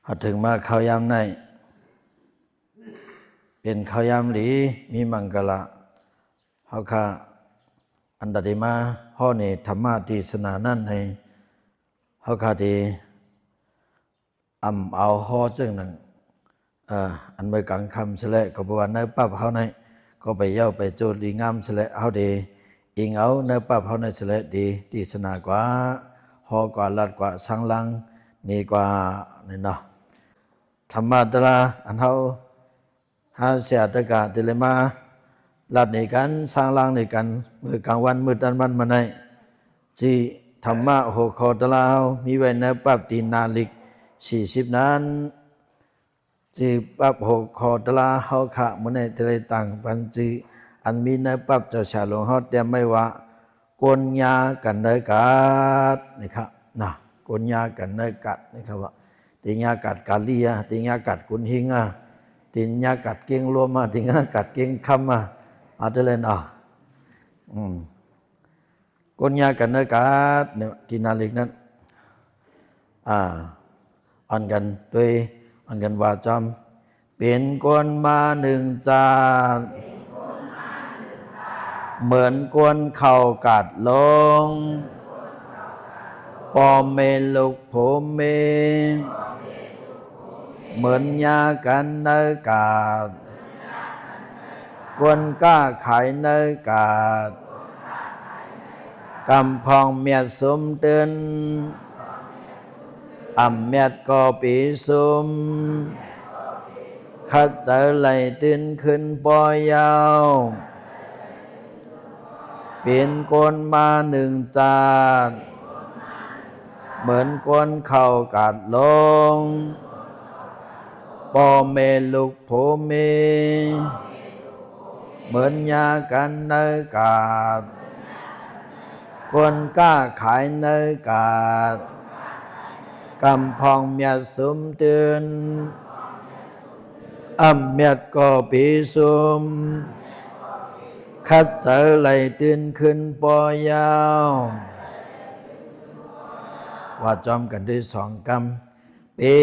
พอถึงมาเข้ายามในเป็นเข้ายามหลีมีมังกละเฮาค่ะอันใดมาฮ้อนี่ธรรมะเทศนานั้นให้เฮาค่ะที่เอาฮ้อจึงนั้นอันเมื่อกลางคำเสละก็บ่ว่าเนื้อปั๊บเฮาในก็ไปเย้าไปโจดดีงามเสละเฮาดีอิงเอาเนื้อปั๊บเฮาในเสละดีเทศนากว่าฮ้อกว่าลัดกว่าสังลังนี่กว่านี่เนาะธรรมะตะลาอันเฮาหาเสียตะกะติเลมาลัดในกันสร้างลังในกันมื้อกลางวันมื้อตอนวันมาในจีธรรมะหัวข้อตะลาเฮามีไว้ในปั๊บตีนาลิก40นั้นจีปั๊บหัวข้อตะลาเฮาขะมื้อในตะเลตังปันจีอันมีในปั๊บเจ้าชาหลวงเฮาแต่ไม่ว่ากวนยากันเนกัดนี่ครับนะกวนยากันเนกัดนี่ครับว่าติญากัดกาลียติญากัดกุนหิงติญากัดเก่งรวมติญากัดเก่งคำอาจจะเล่นกวนยากันเนกัดเนี่ยกินาลิกนั้นอันกันด้วยอันกันว่าจำเป็นกวนมาหนึ่งจานเหมือนกวนเข่ากัดลงปอมเมลุกผมเมเหมือนยากันเนกาดกวนก้าขายเนกาดกำพองเมียดสมเตือนเมียดก็ปีสุมขัดเจอไหลตื่นขึ้นปอยาวเปลี่ยนกวนมาหนึ่งจานเหมือนกวนเข่ากัดลงปอเมลุกโผเมเหมือนยากันเนกาดกวนก้าขายเนกาดกำพองเมียดสมเตือนเมียดก็ปีสุมคัดเจอไหลตื่นขึ้นปอยาวว่าจอมกันด้วย2 กรรมเป็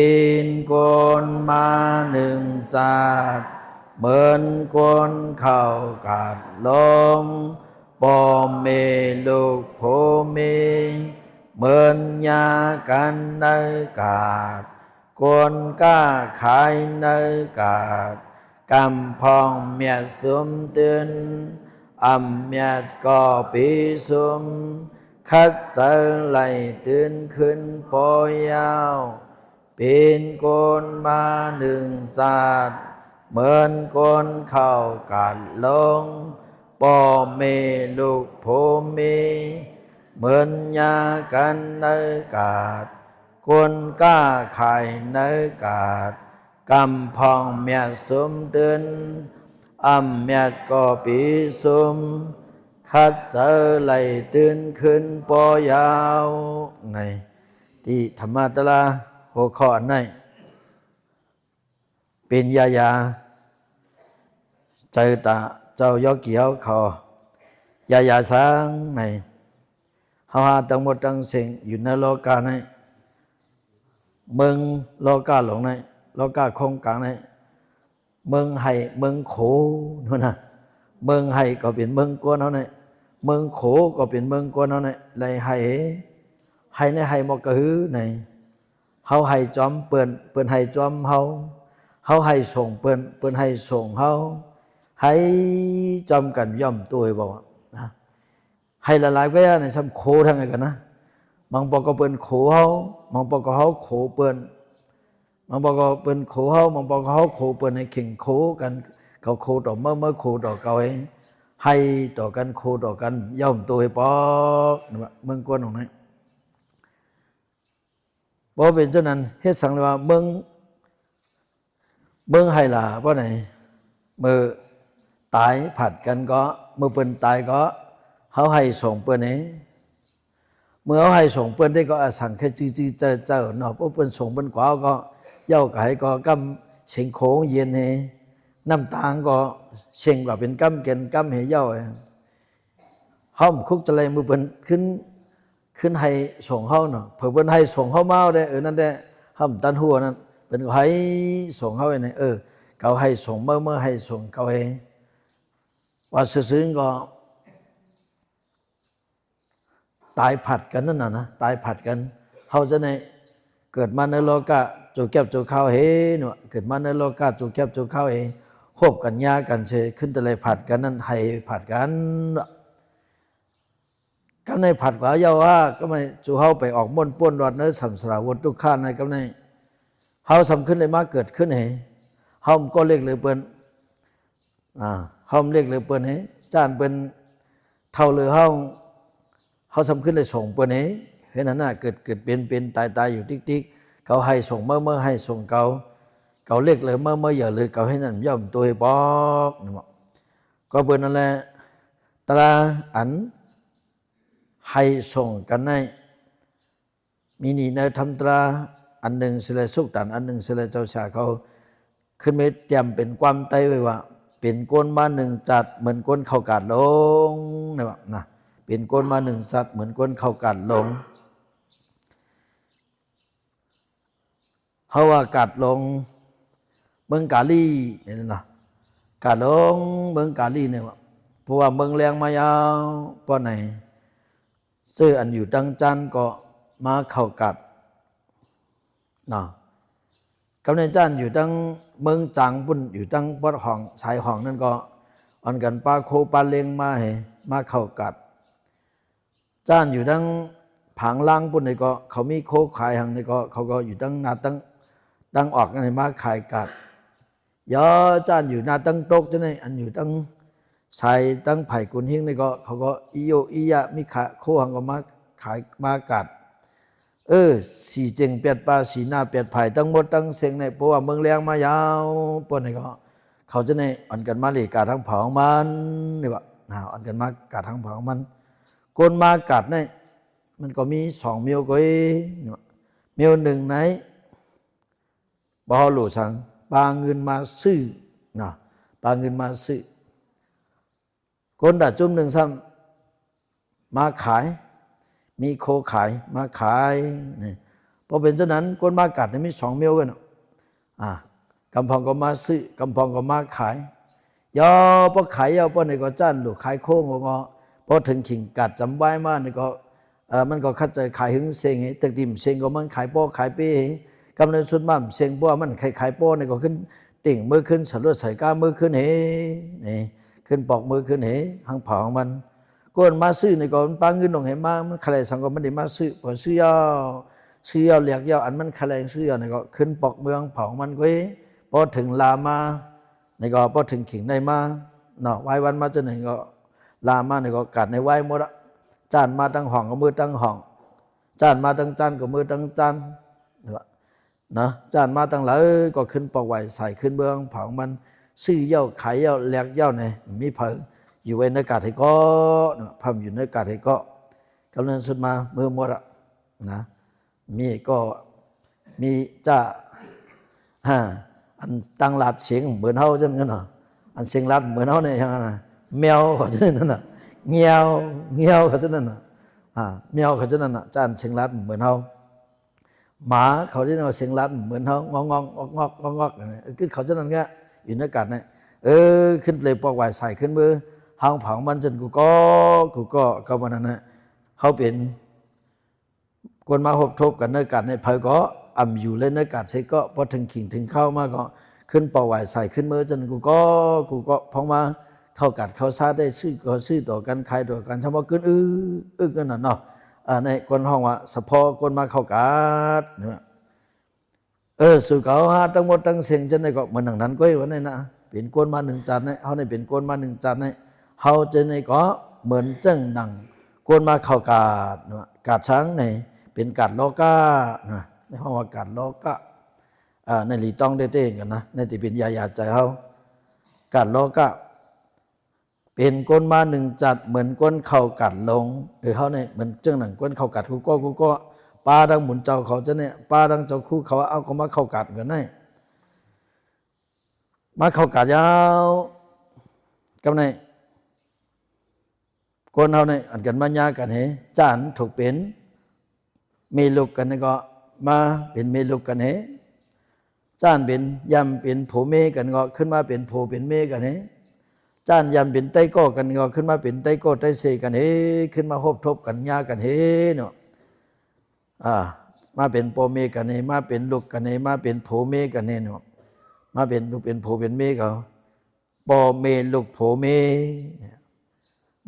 นกวนมาหนึ่งจาดเหมือนกวนเข่ากาดลงปอมเมลุกโผเมเหมือนยากันเนกาดกวนก้าขายเนกาดกำพองเมียดสมเตือนเมียดก็ปีสุมคัดเจอไหลตื่นขึ้นปอยาวเป็นกวนมาหนึ่งศาสตร์เหมือนกวนเข่ากัดลงปอเมลุกโผเมเหมือนยากันเนกาดกวนก้าขายเนกาดกำพองเมียดสมเตือนเมียดก็ปีสุมคัดเจอไหลตื่นขึ้นปอยาวในที่ธรรมะตะลาหัวข้อในเป็นยาใจตาเจ้ายอเกี่ยวคอยาสังในเฮาหาทั้งหมดทั้งสิ่งอยู่ในโลกาในเมืองโลกาหลงในโลกาคงกลางในเมืองไห้เมืองโขนู่นน่ะเมืองไห้ก็เป็นเมืองกวนเฮาในเมืองโขก็เป็นเมืองกวนเฮาในเลยไห้ในไห้หมอกกะหือในเฮาให้จอมเปิ้นให้จอมเฮาให้ส่งเปิ้นให้ส่งเฮาให้จอมกันย่อมตัวบอกนะให้ละลายก็ในซ้ำโคทั้งไงกันนะบางปอกก็เปิ้นโขเฮาบางปอกก็เฮาโขเปิ้นบางปอกก็เปิ้นโขเฮาบางปอกก็เฮาโขเปิ้นให้เข่งโขกันเขาโขต่อเมื่อโขต่อเก่าให้ต่อกันโคต่อกันย่อมตัวปอกเมืองกวนของนั้นบ่เป็นเจ้านั้นเฮ็ดสังเลยว่าเมืองไห้ล่ะบ่ไหนมือตายผัดกันก็มือเปิ้นตายก็เฮาให้ส่งเปิ้นนี้เมื่อเฮาให้ส่งเปิ้นได้ก็อสังแค่จี้ๆเจ้าเนาะบ่เปิ้นส่งเปิ้นกว่าก็เย้าก็ให้ก็กำเสียงโขงเย็นให้น้ำตางก็เสียงว่าเป็นกำเกณฑ์กำให้เย้าเฮาคุกจะเลยมือเปิ้นขึ้นให้ส่งเฮาเนาะเพิ่นให้ส่งเฮามาได้นั่นแหละห้ำตันหัวนั้น เป็นก็ให้ส่งเขาไปไหนเขาให้ส่งเมื่อให้ส่งเขาให้ว่าซื้อก็ตายผัดกันนั่นน่ะนะตายผัดกันเขาจะในเกิดมาในโลกะจูแก็บจูข้าวเฮหนูเกิดมาในโลกะจูแก็บจูข้าวเฮโฮบกันยากันเชขึ้นแต่เลยผัดกันนั่นให้ผัดกันก็ในผัดกว่าเยาว่าก็ไม่จูเฮาไปออกม่วนป้วนรอดเนื้อสัมสราวุฒิทุกข้าในก็ในเฮาสำขึ้นเลยมาเกิดขึ้นเฮเฮาก็เรียกเลยเปิ้นเฮาเรียกเลยเปิ้นเฮจานเปิ้นเท่าเลยเฮาสำขึ้นเลยส่งเปิ้นเฮเห็นนั่นน่ะเกิดเป็นตายอยู่ติ๊กเขาให้ส่งเมื่อให้ส่งเขาเรียกเลยเมื่ออย่าเลยเขาให้นั่นย่อมตัวบอกก็เปิ้นนั่นแหละตราอันให้ส่งกันในมีนี่ในธรรมตราอันหนึ่งเสลสุกตันอันหนึ่งเสลเจ้าชาเขาขึ้นไม่เตรียมเป็นความไตไว้ว่าเป็นก้นมาหนึ่งจัดเหมือนก้นเข้ากาดลงนะเป็นก้นมาหนึ่งสัตว์เหมือนก้นเข้ากาดลงเพราะว่ากาดลงเมืองกาลีเนี่ยนะกาดลงเมืองกาลีเนี่ยเพราะว่าเมืองแรงมายาวเพราะไหนเสื้ออันอยู่ตั้งจันก็มาเข้ากัดนะกำเนิดจันอยู่ตั้งเมืองจางปุ่นอยู่ตั้งปอดห้องชายห้องนั่นก็อันกันปลาโคปลาเลงมาเข้ากัดจันอยู่ตั้งผังล่างปุ่นนี่ก็เขามีโคขายหังนี่ก็เขาก็อยู่ตั้งนาตั้งออกนั่นมาขายกัดยอจันอยู่นาตั้งโต๊ะจังไงอันอยู่ตั้งใส่ตั้งไผ่กุนหิ้งนี่ก็เขาก็อีโยอียะมิขาโคหังก็มาขายมากัดสีเจงเปียดปลาสีหน้าเปียดไผ่ตั้งหมดตั้งเสียงในเพราะว่าเมืองแรงมายาวปนนี่ก็เขาจะในอ่อนกันมาเลยกาดทั้งเผาของมันนี่วะอ่อนกันมากาดทั้งเผาของมันกนมากาดเนี่ยมันก็มี2เมียวก็เมียวหนึ่งไหนบ่หลู่สังปาเงินมาซื้อนะปาเงินมาซื้อคนด่าจุ่มหนึ่งซ้ำมาขายมีโคขายมาขายนี่พอเป็นเช่นนั้นคนมากัดมี2เมียวกันกำพองก็มาซื้อกำพองก็มาขายยอพอขายยอพอในก็จ้านหลูกขายโค้งก็พอถึงขิงกัดจำไว้มาในก็มันก็คัดใจขายหึงเซงตึกดิมเซงก็มันขายโป้ขายเป้กำเนิดสุดมั่มเซงป้มันขายโป้ในก็ขึ้นติ่งมือขึ้นสะลดใส่ก้ามือขึ้นนี่ขึ้นปอกมือขึ้นหางเผาของมันก้นมาซื้อในก่อนปังเงินลงให้มามันขลายสังก็ไม่ได้มาซื้อพอซื้อยาวเหลียกยาวอันมันขลายซื้อยาวในก็ขึ้นปอกเมืองเผามันก็พอถึงลามาในก็พอถึงขิงในมาเนาะไว้วันมาจนหนึ่งก็ลามาในก็กัดในไว้หมดละจานมาตั้งห้องก็มือตั้งห้องจานมาตั้งจานก็มือตั้งจานนะจานมาตั้งหลายก็ขึ้นปอกไว้ใส่ขึ้นเมืองเผามันซื้อยาวขายยาวเหลียกยาวเนี่ยมีเผาอยู่ในกาดให้ก็พัมอยู่ในกาดให้ก็กำลังสุดมาเมื่อหมดนะมีก็มีจ้าอันตั้งหลัดเสียงเหมือนเฮาจังนั้นน่ะอันเสียงหลัดเหมือนเฮาเนี่ยยังไงนะแมวเขาจะนั่นน่ะเงี้ยวเขาจะนั่นน่ะแมวเขาจะนั่นน่ะจ้าเสียงหลัดเหมือนเฮาหมาเขาจะนั่นเสียงหลัดเหมือนเฮางอกคือเขาจะนั่นแค่อยู่ในกาดเนี่ยขึ้นเลยปอกไว้ใส่ขึ้นมือห้องเผามันจนกูก็วันนั้นนะเขาเป็นคนมาหบทบกันเนื้อกัดในเผาก็อ่ำอยู่เลยเนื้อกัดใช่ก็พอถึงขิงถึงเข้ามาก็ขึ้นปอกไว้ใส่ขึ้นมือจนกูก็พองมาเข้ากัดเข้าซาได้ซื้อต่อกันขายต่อกันชาวบ้านขึ้นกันน่ะเนาะในคนห้องว่าสะพอคนมาเข้ากัดเนี่ยสู่เขาตั้งหมดตั้งเสียงจนในก็เหมือนหนังนั้นก็วันนี้นะเป็นก้นมา1 จันเนี่ยเขาในเป็นก้นมา1 จันเนี่ยเขาจะในก็เหมือนจังหนังก้นมาเข้ากาดกาดช้างในเป็นกาดโลกาในห้องว่ากาดโลกาในหลีต้องได้เต้กันนะในที่เป็นยาใจเขากาดโลกาเป็นก้นมา1 จัดเหมือนก้นเข้ากาดลงเขาในเหมือนจังหนังก้นเข้ากาดกูก็ปลาดังหมุนเจ้าเขาจะเนี่ยปลาดังเจ้าคู่เขาเอาก็มาเข้ากาดกันได้มาเข้ากาดยาวกับในคนเอาในอันกันมายากันจานถูกเป็นเมลุกกันนี่ก็มาเป็นเมลุกกัน จ้านเป็นยำเป็นโผเมกันก็ขึ้นมาเป็นโผเป็นเมกันเฮจ้านยำเป็นไต้ก้อกันก็ขึ้นมาเป็นไต้ก้อไต้เซกันเฮขึ้นมาฮบทบกันยากันเฮเนาะมาเป็นโปเมกันเฮมาเป็นลูกกันเฮมาเป็นโผเมกันเฮเนาะมาเป็นลูกเป็นโผเป็นเมเขาโปเมลูกโผเม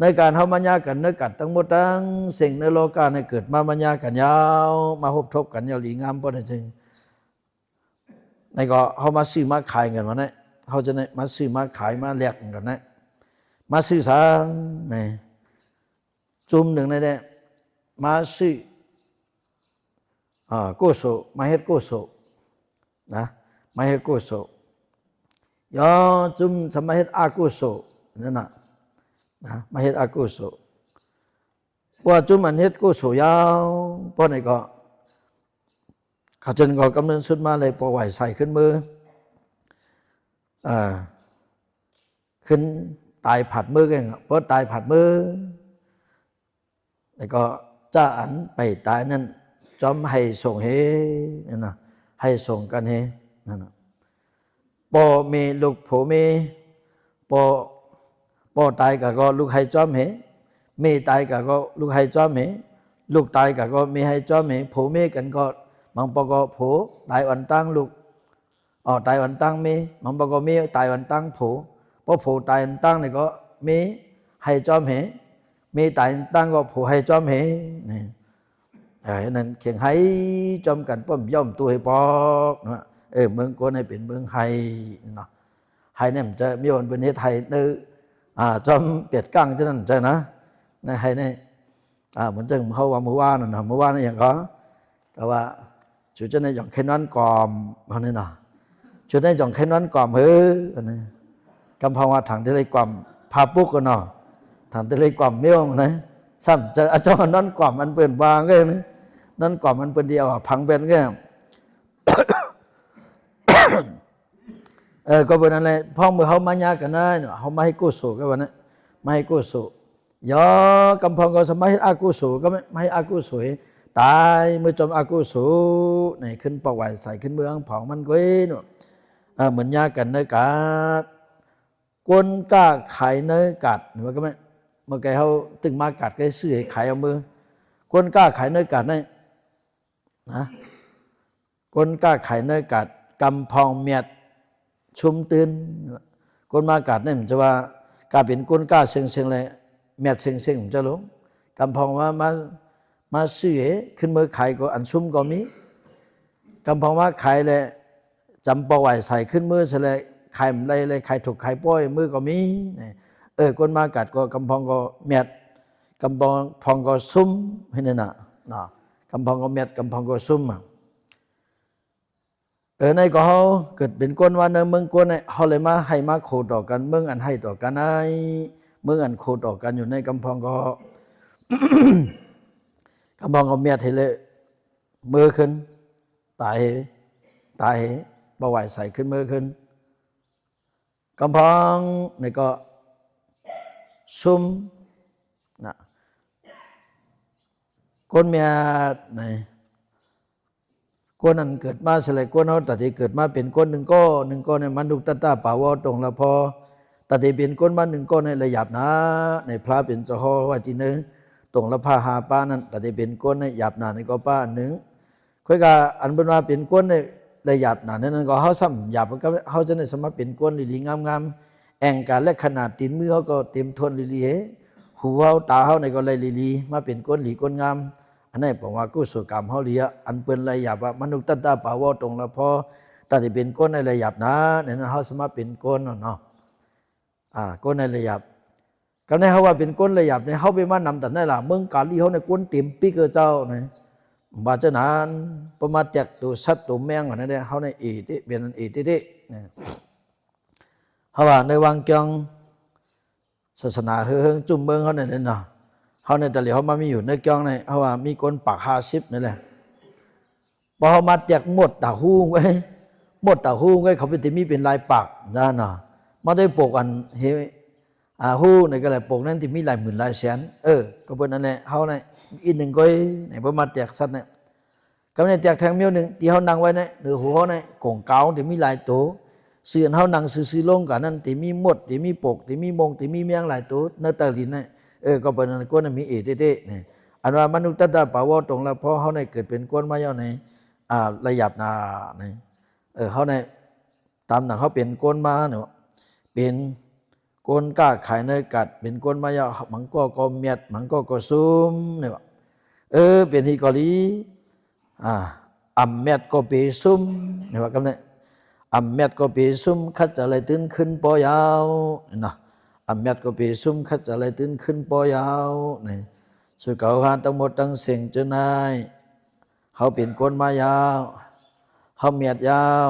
ในการเฮามัญญากันในกัดทั้งหมดทั้งสิ่งในโลกาในเกิดมามัญญากันยาวมาฮบทบกันยาวหลีงามบ่ได้จริงในก็เฮามาซื้อมาขายกันวันนี้เฮาจะได้มาซื้อมาขายมาแลกกันนะมาซื้อสางนี่จุ่มหนึ่งในนี้มาซื้อกุศลมาเฮ็ดกุศลนะมาเฮ็ดกุศลยอจุ่มสมาเฮ็ดอากุศลนั่นน่ะนะมาเฮ็ดอากุศลว่าจุ่มมันเฮ็ดกุศลยาวเพราะไหนก็ข้าจนก็กำเนิดสุดมาเลยปล่อยใส่ขึ้นมือขึ้นตายผัดมือกันเพราะตายผัดมือแล้วก็จ้าอันไปตายนั่นจอมให้ส่งเฮนั่นนะให้ส่งกันเฮนั่นนะปอเมลูกโผเมปอตายก็ลูกให้จอมเฮเมตายก็ลูกให้จอมเฮลูกตายก็เมให้จอมเฮโผเมกันก็มังปก็โผตายวันตั้งลูกตายวันตั้งเมมังปก็เมตายวันตั้งโผเพราะโผตายวันตั้งนี่ก็เมให้จอมเฮเมตายวันตั้งก็โผให้จอมเฮนี่นั่นเขียงให้จอมกันป้อมย่อมตัวให้ปอกนะเมืองก้นให้เป็นเมืองไฮเนาะไฮเนี่ยมันจะมีวันเป็นเฮไทยเนื้อจอมเปียดกั้งจะนั่นใจนะในไฮเนี่ยเหมือนจังเขาว่าเมื่อวานนะเมื่อวานนี่อย่างก็แต่ว่าจุดจะในหย่องแค่นั้นกอมเขาเนี่ยนะจุดในหย่องแค่นั้นกอมอันนี้กำพงว่าถังที่ไรกอมพาปุ๊กกันเนาะถังที่ไรกอมเมี่ยวนะซ้ำจะจ้องนั้นกอมมันเปลี่ยนวางก็นี่นั่นกอมมันเป็นเดียวพังเป็นก็ก็เป็นอะไรพ่อเมื่อเขามาญากันนะเขาไม่ให้กู้สูก็วันนั้นไม่ให้กู้สูย่อกำพงก็สมัยอากู้สูก็ไม่ให้อากู้สูตายเมื่อจมอากุศลในขึ้นปวัยใส่ขึ้นเมืองเผามันก้ยนู่นเหมือนยากันเนื้อกัดกวนก้าไข่เนื้อกัดเหมือนก็ไม่เมื่อไงเขาตึงมากัดก็ซื้อให้ไข่เอามือกวนก้าไข่เนื้อกัดนี่นะกวนก้าไข่เนื้อกัดกำพองเมียดชุมตื่นกวนมากัดนี่มันจะว่ากาเป็นกวนก้าเชิงเลยเมียดเชิงผมจะลงกำพองว่ามาซื้อขึ้นมือขายก็อันชุ่มก็มีกำพองว่าขายเลยจำปอไหวใส่ขึ้นมือเสร็จเลยขายอะไรเลยขายถูกขายป้อยมือก็มีคนมากัดก็กำพองก็เมียดกำพองก็ซุ่มให้นั่นน่ะกำพองก็เมียดกำพองก็ซุ่มในก็เขาเกิดเป็นก้นว่าเนื้อเมืองก้นเนี่ยเขาเลยมาให้มาโคต่อกันเมืองอันให้ต่อกันไอ้เมืองอันโคต่อกันอยู่ในกำพองก็ กำพองก็เมียดให้เลยมือขึ้นตายบ่ไหวใส่ขึ้นมือขึ้นกำพองนี่ก็ซุ่มนะคนเมียนี่คนนั้นเกิดมาสลายคนเขาตัดที่เกิดมาเป็นคนหนึ่งก้อนในมันดุตตาป่าวตรงละพอตัดที่เป็นคนมาหนึ่งก้อนในระยับนะในพระเป็นเจ้าว่าที่หนึ่งตรงละพาหาป้านั้นตัดที่เป็นคนในหยับหนาในก็ป้าหนึ่งค่อยกับอันเป็นว่าเป็นคนในระยับหนานั้นก็เขาซ้ำหยับก็เขาจะในสมัยเป็นคนลีงามแองการและขนาดตีนมือเขาก็เต็มทนลีหูเขาตาเขาในก็เลยลีมาเป็นคนหลีคนงามอันนี้ผมว่ากุศลกรรมเขาเลียอันเป็นระยับว่ามนุษย์ตาป่าวตรงละพอตัดที่เป็นคนในระยับนะในนั้นเขาสมัยเป็นคนเนาะคนในระยับก็ในเขาว่าเป็นก้นระยับในเขาไปมานำแต่นั่นแหละเมืองกาลีเขาในก้นเต็มปีกเจ้าเนี่ยบาดเจนานประมาณจากตัวสัตว์ตัวแมงอะไรเนี่ยเขาในที่เป็นที่เขาว่าในวังเกียงศาสนาเฮืองจุ่มเมืองเขาเนี่ยเนาะเขาในแต่เหลียวเขามามีอยู่ในเกียงเนี่ยเขาว่ามีก้นปาก50นี่แหละพอเขามาจากหมดตาหู้ไว้หมดตาหู้ไว้เขาเป็นที่มีเป็นลายปากนั่นเนาะมาได้ปกอันเฮหู้ในก็เลยปกนั้นที่มีหลายหมื่นหลายแสนก็เป็นนั่นแหละเขาเนี่ยอีกหนึ่งก้อยในประมาณแตกสัตว์เนี่ย ก็ในแตกแทงเมียวหนึ่งที่เขานั่งไว้เนี่ยหรือหัวเนี่ยกงเกาที่มีหลายตัวเสื่อนเขานั่งซื้อลงกันนั่นที่มีหมดที่มีปกที่มีมงที่มีเมียงหลายตัวเนื้อตะลินเนี่ยก็เป็นก้นมีเอเต้เนี่ยอันว่ามนุษย์ตาป่าวตรงแล้วเพราะเขาในเกิดเป็นก้นมาเยาในระยับนาเนี่ยเขาในตามหนังเขาเป็นก้นมาเนาะเป็นก้นก้าขายเนื้อกัดเป็นก้นมาเยามันก็เมียดมันก็ซุ่มเนี่ยเป็นที่เกาหลีเม็ดก็เปซุ่มเนี่ยว่ากันเนี่ยเม็ดก็เปซุ่มคัดจะอะไรตื่นขึ้นปอยาวนะเม็ดก็เปซุ่มคัดจะอะไรตื่นขึ้นปอยาวเนี่ยสุขเขาทั้งหมดทั้งสิ่งเจ้านายเขาเป็นก้นมายาวเขาเม็ดยาว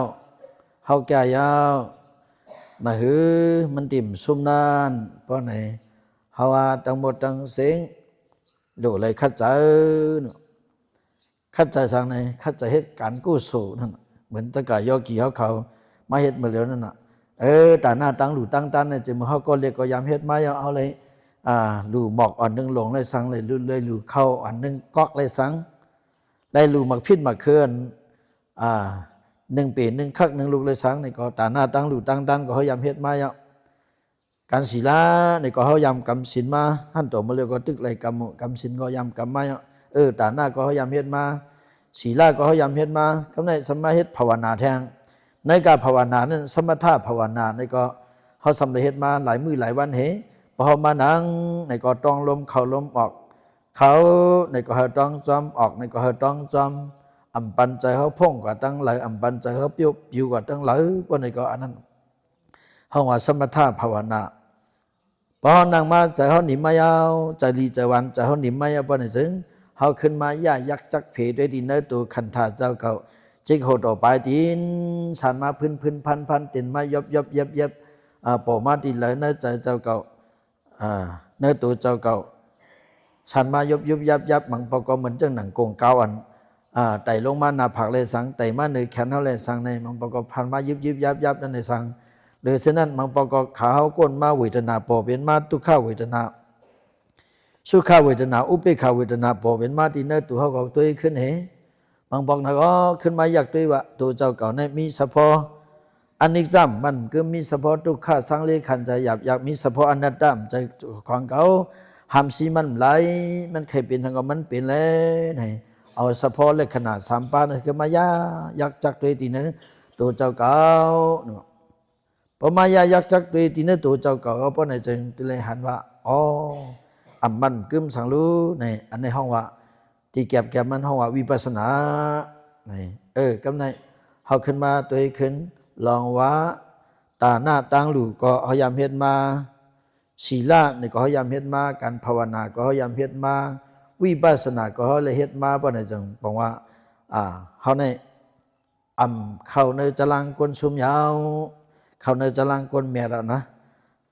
เขาแก่ยาวนะฮือมันติ่มซุ่มนานเพราะไหนเขาว่าทั้งหมดทั้งสิ่งดูเลยคัดใจคัดใจสังในคัดใจเหตุการณ์กู้สู้นั่นเหมือนตะกายโยกีเขามาเหตุมาแล้วนั่นน่ะแต่หน้าตั้งหลู่ตั้งตันเนี่ยจะมาเขาก็เรียกก็ยามเหตุมาเอาเลยหลู่หมอกอ่อนนึงลงเลยสังเลยเลยหลู่เข้าอ่อนนึงก๊อกเลยสังได้หลู่หมักพิษหมักเคลื่อนหนึ่งปีหนึ่งคักหนึ่งลูกเลยสังในก็แต่หน้าตั้งหลู่ตั้งตันก็เขายามเหตุมาการศีลาในก็เขายำกรรมศีลมาหั่นตัวมาเรียกก็ตึกไรกรรมศีลก็ยำกรรมมาแต่หน้าก็เขายำเฮ็ดมาศีลาก็เขายำเฮ็ดมาคำในสมาเฮ็ดภาวนาแทงในการภาวนานั้นสมถะภาวนาในก็เขาสำเร็จเฮ็ดมาหลายมื้อหลายวันเหพอเขามานั่งในก็ต้องลมเข้าลมออกเขาในก็เขาต้องจอมออกในก็เขาต้องจอมปันใจเขาพ่งกว่าตั้งหลายปันใจเขาปิ้วปิ้วกว่าตั้งหลายพวกในก็อันนั้นเขาว่าสมถะภาวนาพอนั่งมาใจเขาหนิมมายาวใจดีใจวันใจเขาหนิมมายาวพอในซึ่งเขาขึ้นมาย่ายักจักเพด้วยดินเนื้อตัวคันธาเจ้าเก่าจิกโหดออกไปดินสันมาพื้นพันตินมายบยับปอมาดินเลยเนื้อใจเจ้าเก่าเนื้อตัวเจ้าเก่าสันมายบยับมันปกเหมือนจังหนังโกงเก่าอันไต่ลงมาหน้าผักเลยสังไต่มาเนื้อแขนเขาเลยสังในมันปกพันมายับนั่นในสังหรือเช่นนั้นมันปกขาเขาก้นมาเวทนาปอเป็นมาทุกข้าเวทนาสุขเวทนาอุเบกขาเวทนาปอเป็นมาที่เนื้อตัวเขาก็ตัวขึ้นเหบางบอกนะก็ขึ้นมาอยากตัวว่าตัวเจ้าเก่าในมีเฉพาะอันนี้จำมันก็มีเฉพาะทุกข้าสังเลขันใจอยากมีเฉพาะอนัตตามใจของเขาหามซีมันไหลมันเคยเป็นทางก็มันเป็นแล้วไหนเอาเฉพาะเลขขนาด3 ปานคือมายายักจักตัวที่นั้นตัวเจ้าเก่าพอมายายักจักตัวที่นั้นตัวเจ้าเก่าเพราะในจึงเลยหันว่ามันกึมสังรู้ในอันในห้องว่าที่แก็บมันห้องว่าวิปัสสนาในกำในเขาขึ้นมาตัวขึ้นลองว่าตาหน้าตั้งหลู่ก็เขายามเฮ็ดมาศีลในก็เขายามเฮ็ดมาการภาวนาก็เขายามเฮ็ดมาวิปัสสนาก็เขาเลยเฮ็ดมาเพราะในจังบอกว่าเขาในเข้าในจรังกลชุมยาวเข้าในจรังกลแม่แล้วนะ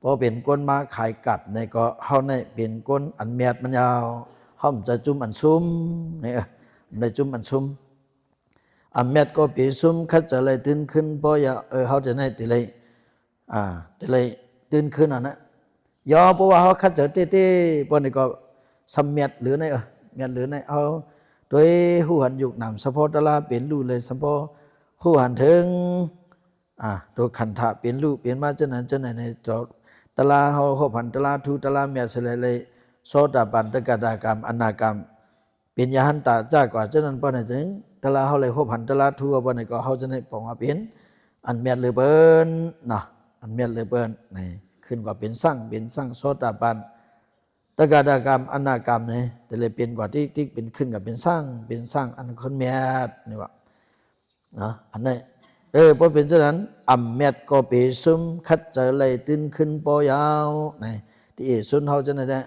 พอเป็นก้นมาขายกัดในก็เขาในเป็นก้นอันเมียดมันยาวเขาจะจุ่มอันซุ่มในจุ่มอันซุ่มเมียดก็ปีซุ่มคัดจะเลยตื่นขึ้นเพราะเขาจะในติเลยตื่นขึ้นอันนั้นย่อเพราะว่าเขาคัดจะเต้เพราะในก็สมเมียดหรือในเมียดหรือในเอาโดยหูหันยุกนำสะโพกตะลาเป็นรูเลยสะโพกหูหันถึงตัวขันธะเป็นรูเป็นมาเจ้านั้นในจอตลาเขาพันตลาทูตลาเมียสเลยโสดาบันตกดากรรมอนา กรรมเป็นยหันตาจ้ากว่าเจ้านั้นป้อนไหนจึงตลาเขาเลยเขาพันตลาทูป้อนไหนก็เขาจะในปองว่าเป็นอันเมียเลยเบิ้นอันเมียเลยเบิ้นนี่ขึ้นกว่าเป็นสร้างโสดาบันตกดากรรมอนา กรรมนี่แต่เลยเป็นกว่าที่เป็นขึ้นกับเป็นสร้างอันคนเมียนี่ว่าอันนี้พอเป็นเช่นนั้นเม็ดก็เปซุ่มคัดใจเลยตื่นขึ้นปอยาวนี่ที่สุนเขาจะนั่นแหละ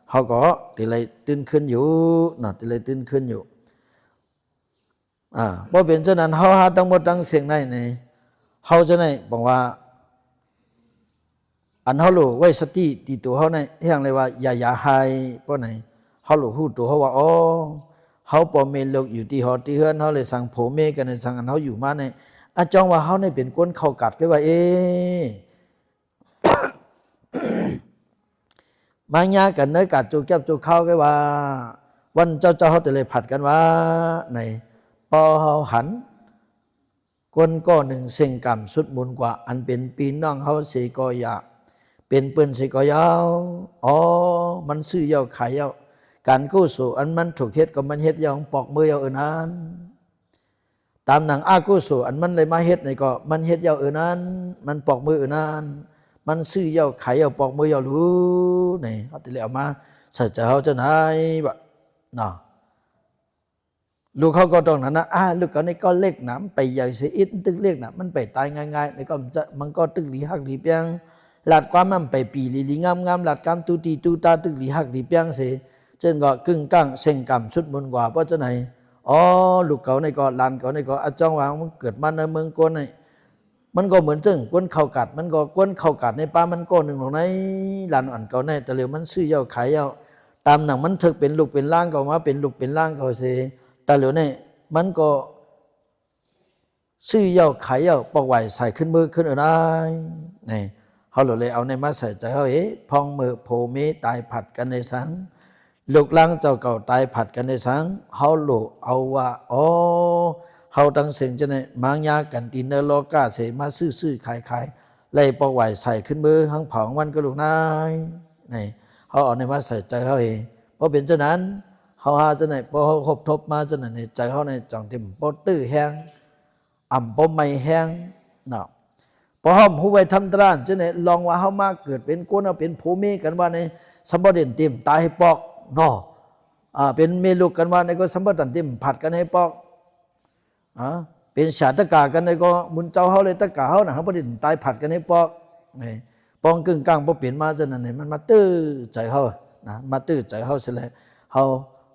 เขาก็ที่เลยตื่นขึ้นอยู่ที่เลยตื่นขึ้นอยู่พอเป็นเช่นนั้นเขาหาทั้งหมดทั้งเสียงในนี่เขาจะไหนบอกว่าอันเขาหลูไว้สติตีตัวเขาในเรื่องเลยว่าอย่าหายเพราะไหนเขาหลูหูตัวเขาว่าเขาปอเมลกอยู่ที่หอที่เฮือนเขาเลยสั่งโผเมกันในสั่งอันเขาอยู่มาในอาจองว่าเขาในเป็นก้นเข้ากัดเลยว่ามายากันเนื้อกัดจูเก็บจูเข้าก็ว่า วันเจ้าเขาแต่เลยผัดกันว่าในปอเฮาหันกวนก็หนึ่งเสียงกรรมสุดมุนกว่าอันเป็นปีน้องเขาเสกอยาเป็นปืนเสกอยาวอ๋อมันซื้อยาวขายยาวการกู้สู่อันมันถูกเฮ็ดก็มันเฮ็ดยาวปอกมือยาวนั้นตามหนังอากู้สู่อันมันเลยมาเฮ็ดนี่ก็มันเฮ็ดยาวนั้นมันปอกมือนั้นมันซื้อยาวขายยาวปอกมือยาวรู้นี่เขาติเลยเอามาใส่ใจเขาจะไหนแบบน่ะลูกเขาก็ต้องนั้นนะลูกเขาในก็เล็กหนามไปใหญ่เสียอิดตึกเล็กหนามมันไปตายง่ายๆในก็มันก็ตึกหลีหักหลีเปียงหลัดความมันไปปีหลีงามหลัดความตูตีตูตาตึกหลีหักหลีเปียงเสียเจนก็กึ่งก้างเส้นกำชุดบนกว่าเพราะจะไหนอ๋อลูกเขาในก็หลานเขาในก็อาจ้องวางมันเกิดมาในเมืองกวนในมันก็เหมือนจึงกวนเข่ากัดมันก็กวนเข่ากัดในป้ามันก็หนึ่งของในหลานอ่อนเขาในแต่เร็วมันซื้อเย้าขายเย้าตามหนังมันถึกเป็นลูกเป็นล่างเขามาเป็นลูกเป็นล่างเขาเสียแต่เหลือเนี่ยมันก็ซื้อเย้าขายเย้าปอกไหวใส่ขึ้นมือขึ้นอะไรนี่เขาเลยเอาในมาใส่ใจเขาพองมือโผเมตายผัดกันในสังลูกล่างเจ้าเก่าตายผัดกันในสังเขาหลุเอาว่าอ๋อเขาตั้งเสียงจะในมางยากันตีเนอโลกาเสมาซื้อขายเลยปอกไหวใส่ขึ้นมือทั้งเผาวันก็ลูกนายนี่เขาเอาในมาใส่ใจเขาเพราะเป็นเช่นนั้นเขาหาจะไหนพอเขาคบทบมาจะไหนในใจเขาในจังเต็มปอตื้อแห้งปอไม่แห้งเนาะพอห้อมหูไว้ทำตรานจะไหนลองว่าเขามาเกิดเป็นก้นเอาเป็นผู้มีกันว่าในสมบัติเต็มตายให้ปอกเนาะเป็นเมลูกกันว่าในก็สมบัติเต็มผัดกันให้ปอกเป็นฉาตะกากันในก็มุนเจ้าเขาเลยตะกาเขานะเขาประเด็นตายผัดกันให้ปอกนี่ปองกึ่งกลางพอเปลี่ยนมาจะไหนมันมาตื้อใจเขานะมาตื้อใจเขาเสร็จแล้วเขา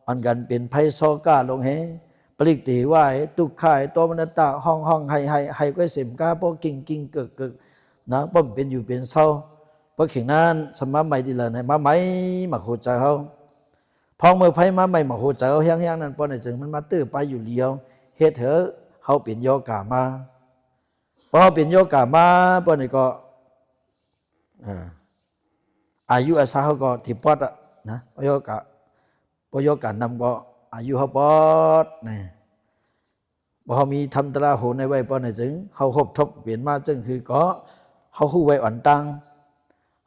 อันกันเป็นไพโซกาลงเฮปลิกตีว่าตุกข่ายตัวมนุษย์ตาห้องให้ก็เสมกาพอกิ่งเกิกนะป้อมเป็นอยู่เป็นเศร้าเพราะขิงนั้นสมัยใหม่ดีเลยในมาใหม่มาโคใจเขาพองเมื่อไพมาใหม่มาโคใจเขาแห้งนั้นป้อนในจึงมันมาตื้อไปอยู่เลียวเฮ็ดเถอะเขาเปลี่ยนโยกามาพอเปลี่ยนโยกามาป้อนในก็อายุอาสาเขาก็ที่ปอดนะพโยกานำก็อายุเขาปอดนี่พอมีทำตราโหในไว้ปอดในจึงเขาคบทบเปลี่ยนมาจึงคือก็เขาคู่ไว้อ่อนตัง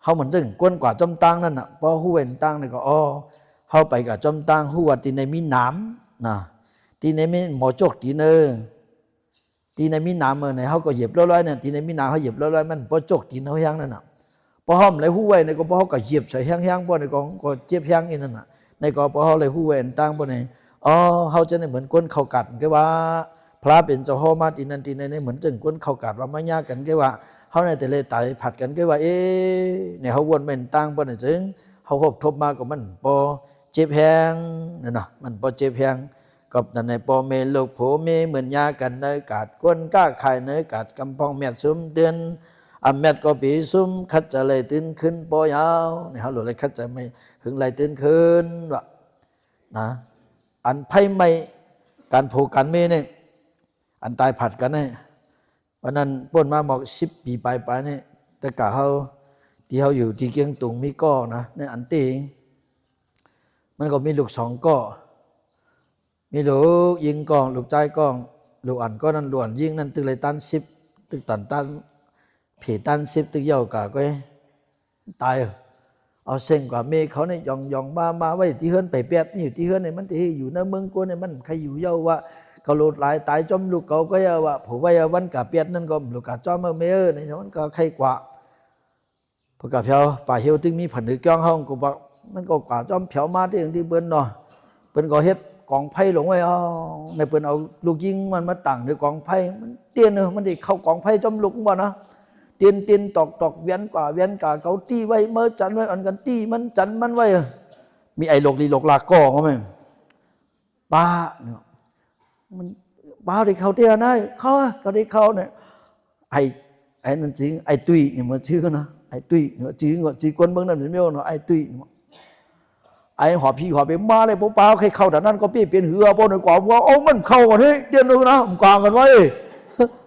เขาเหมือนจึงก้นกว่าจอมตังนั่นน่ะพอคู่ไว้ตังนี่ก็เขาไปกับจอมตังคู่ว่าตีในมีน้ำนะตีในมีหมอจกตีเนอตีในมีน้ำเมื่อไหนเขาก็เหยียบร้อยๆเนี่ยตีในมีน้ำเขาเหยียบร้อยๆมันพอจกตีเขายังนั่นน่ะพอห้อมเลยหู้ไว้ในก็พอเขาก็เหยียบใส่แห้งๆพอในก็เจ็บแห้งอีนั่นน่ะในก็พอเขาเลยหู้ไว้ตั้งพอในเขาจะเหมือนก้นเข่ากัดก็ว่าพระเป็นเจ้าพ่อมาตีนันตีในเหมือนจึงก้นเข่ากัดว่าไม่ยากกันก็ว่าเขาในแต่เลยตายผัดกันก็ว่าเนี่ยเขาวนเป็นตั้งพอในจึงเขาคบทบมาก็มันพอเจ็บแห้งนั่นน่ะมันพอเจ็บแห้งกับนั่นในปอเมลูกโผเมเหมือนยากันเนยกัดก้นก้าไข่เนยกัดกำพองเมียดซุ้มเตือนแม่ก็ปีซุ่มคัดจะเลยตื่นขึ้นปอยาวนี่เขาหลุดเลยคัดจะไม่ถึงเลยตื่นขึ้นวะนะอันไพ่ไม่การผูกกันเมเนี่ยอันตายผัดกันเนี่ยวันนั้นป่นมาบอก10 ปีไปเนี่ยแต่กะเขาที่เขาอยู่ที่เกียงตุงมีก้อนะในอันตีมันก็มีลูก2 ก้อมีลูกยิงกองลูกใจกองลูกอันก็นั่นล้วนยิงนั่นตึกเลยตัน10 ตึกตันผีตัน10 ตึกเยาวกะก็ตายเอาเส้นกว่าเมฆเขาเนี่ยยองมาไว้ที่เฮือนไปเปียดนี่อยู่ที่เฮือนเนี่ยมันที่อยู่ในเมืองกูเนี่ยมันใครอยู่เยาว่าเขาโลดหลายตายจอมลูกเขาก็เยาว่าผมว่าวันกะเปียดนั่นก็ลูกกะจอมเมื่อในมันก็ใครกว่าพอกะเพียวป่าเหี่ยวตึงมีผันหรือจ้องห้องกูบอกมันก็กว่าจอมเพียวมาที่อย่างที่เบิ้นเนาะเบิ้นก็เฮ็ดกองไผ่หลงไว้ในเปิ้นเอาลูกยิงมันมาตั้งในกองไผ่มันเตี้ยนเนอะมันได้เข้ากองไผ่จอมลูกบ่นะเตียนตอกเวียนกว่าเขาตีไว้เมื่อจันไว้อันกันตีมันจันมันไว้มีไอ้หลกลีหลกลากก้อเขาไหมป้าเนี่ยมันป้าได้เขาเตี้ยนะเขาได้เขาเนี่ยไอ้นั่นจริงไอ้ตุ้ยเนี่ยมันชื่อเขานะไอ้ตุ้ยเนี่ยจริงคนเมืองนั้นเหมือนไม่เอาเนาะไอ้ตุ้ยไอ้หอบพี่หอบไปมาเลยป้าใครเข้าแต่นั้นก็เปลี่ยนเหือป้อนกว่าว่ามันเข้ากันเฮ้ยเตียนดูนะมันกลางกันไว้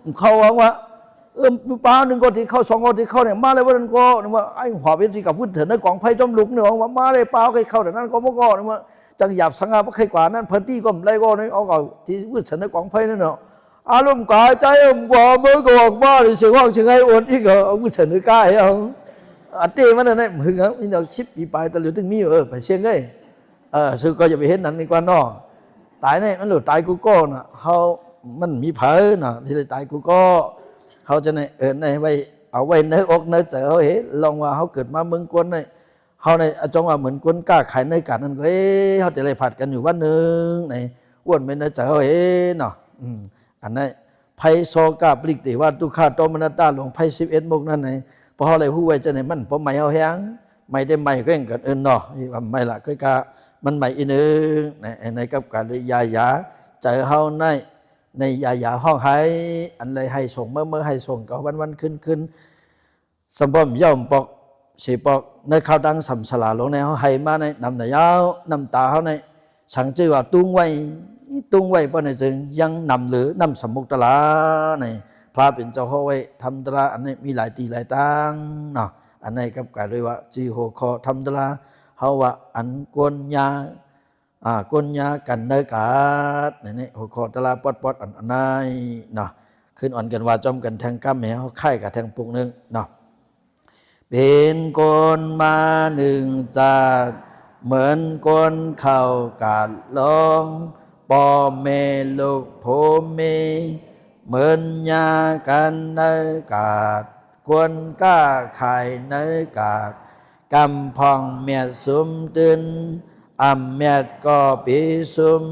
มันเข้าว่าป้าหนึ่งก็ที่เข้า2 คนที่เข้าเนี่ยมาเลยว่านั่นก็เนี่ยว่าไอ้หัวเป็นที่กับพุ่นเถิดในกองไผ่จอมลุกเนี่ยว่ามาเลยป้าใครเข้าแต่นั้นก็มาก็เนี่ยว่า จังหยาบสังอาบ่เคยกว่านั้นเพิ่นที่ก็ไรก็นี่เอาก็ที่วืดฉันในกองไฟนั่นเนาะอารมณ์กายใจกว่ามือก็ออกมาดิเสียงห้องเสียงไอ้อวนอีกเอาวืดฉันในกายเอาอันเต้มันนั่นหึงนี่เรา10 ปีไปแต่เหลือถึงมีไปเสียงไงซึ่งก็จะไปเห็นนั้นดีกว่าเนาะตายเนี่ยมันหลุดตายกูก็น่ะเขามันมีเผลอน่ะที่ตายกูก็เขาจะในไว้เอาไว้ในอกในใจเขาเห็นลองว่าเขาเกิดมาเมืองกวนในเขาในจงว่าเหมือนกวนกล้าขายในการนั้นก็เขาจะเลยผัดกันอยู่วันหนึ่งในอ้วนไม่ในใจเขาเห็นเนาะอันนั้นไพ่โซกาปลิกติว่าตุขาโตมนัตตาหลวงไพ่11 โมกนั่นไหนเพราะอะไรผู้ไว้จะไหนมันเพราะไม่เอาแห้งไม่ได้ไม่ก็เองกันเนาะว่าไม่ละก็กะมันไม่อีนึงในกับการเลยยายาใจเขาในยาห้องให้อันเลยให้ส่งเมื่อให้ส่งก็วันขึ้นสมบูรณ์ย่อมปอกสีปอกในข้าวดังสัมสลาลงในเขาให้มาในนำในยาวนำตาเขาในสังจือว่าตุ้งไว้ป้อนในจึงยังนำหรือนำสมุกตลาในพระเป็นเจ้าเขาไว้ทำตลาอันนี้มีหลายตีหลายตังเนาะอันนี้กับการเลยว่าจีโหคอทำตลาเขาว่าอันกวนยากวนยากันเนกาดนี่หัวคอตลาปอดอันนั้นเนาะขึ้นอ่อนกันว่าจอมกันแทงก้ามแมวไข่กับแทงปุกนึงเนาะเป็นกนมาหนึ่งจากเหมือนกนเข้ากาดลองปอเมลูกโพเมเหมือนยากันเนกาดกวนก้าไข่เนกาดกำพองเมียสุมตื่นเมียดก็ปีสุม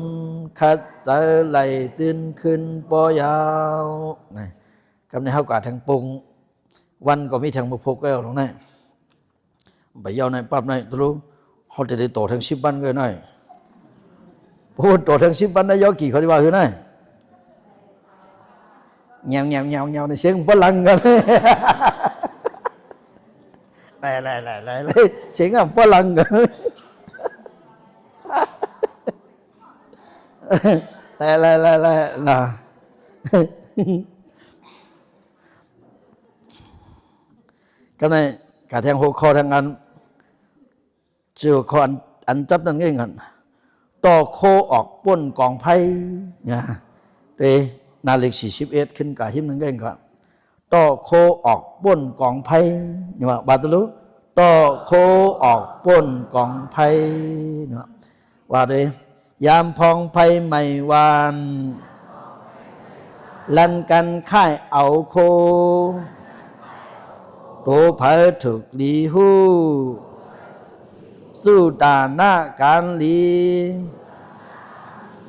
คัดเจอไหลตื่นขึ้นปอยาวนี่คำนี้เขากาดทางปุงวันก็มีทางบุพกแก้วตรงนั้นไปยาวในปั๊บในตรู้เขาจะได้โตทาง10 วันก็ได้พูดโตทาง10 วันได้ยอกี่เขาที่ว่าคือไงเงียวในเสียงพลังกันเลยเสียงพลังกันแต่นะก็ในกาแทงหัวคอทางอันเจือคออันจับนั่นเองกันต่อโคออกป้นกองไพ่เนี่ยเตนาฬิก41ขึ้นกาหิมนั่นเองกันต่อโคออกป้นกองไพ่เนี่ยว่าบาตลุต่อโคออกป้นกองไพ่เนี่ยว่าเลยยามพองไพ่ไม่วานลันกันค่ายเอาโคโตเผยถึกลีหูสู้ตาหน้าการลี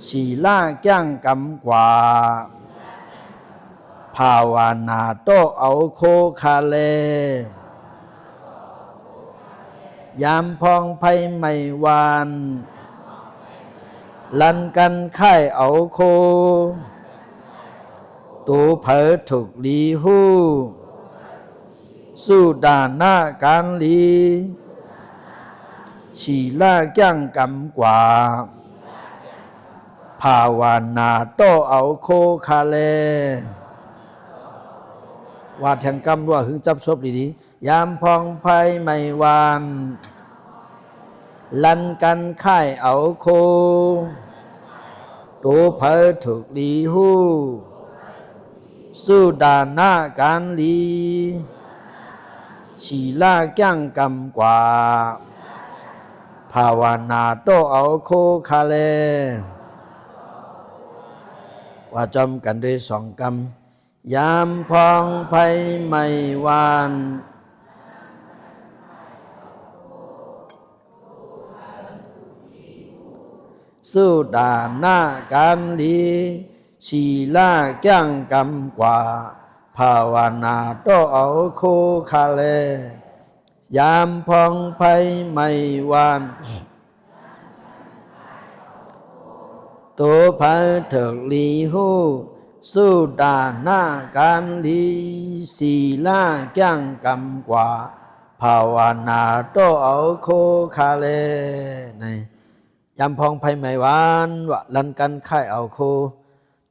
สีล่าแก้งกำกว่าภาวนาโตเอาโคคาเลยามพองไพ่ไม่วานลันกันค่ายเอาโคตูเผยถูกลีหูสู้ด่านหน้าการลีฉีล่าแก้งกำกว่าภาวนาโตเอาโคคาเลว่าแทงกำว่าหึงจับศพดีๆยามพองไพ่ไม่วานลันกันค่ายเอาโคตูเผยถูกลีหูสู้ด่านหน้าการลีฉีล่าแก้งกำกว่าภาวนาโตเอาโคคาเลว่าจำกันด้วย2 กรรมยามพองไพ่ไม่วานสู้ด่านหน้าการลีชีล่าแก้งกำกว่าภาวนาโตเอาโคคาเลยามพองไพ่ไม่วานตัวพระเถิกลีหูสู้ด่านหน้าการลีสีล่าแก้งกำกว่าภาวนาโตเอาโคคาเลนี่ยามพองไพ่ไม่วานวะลันกันค่ายเอาโค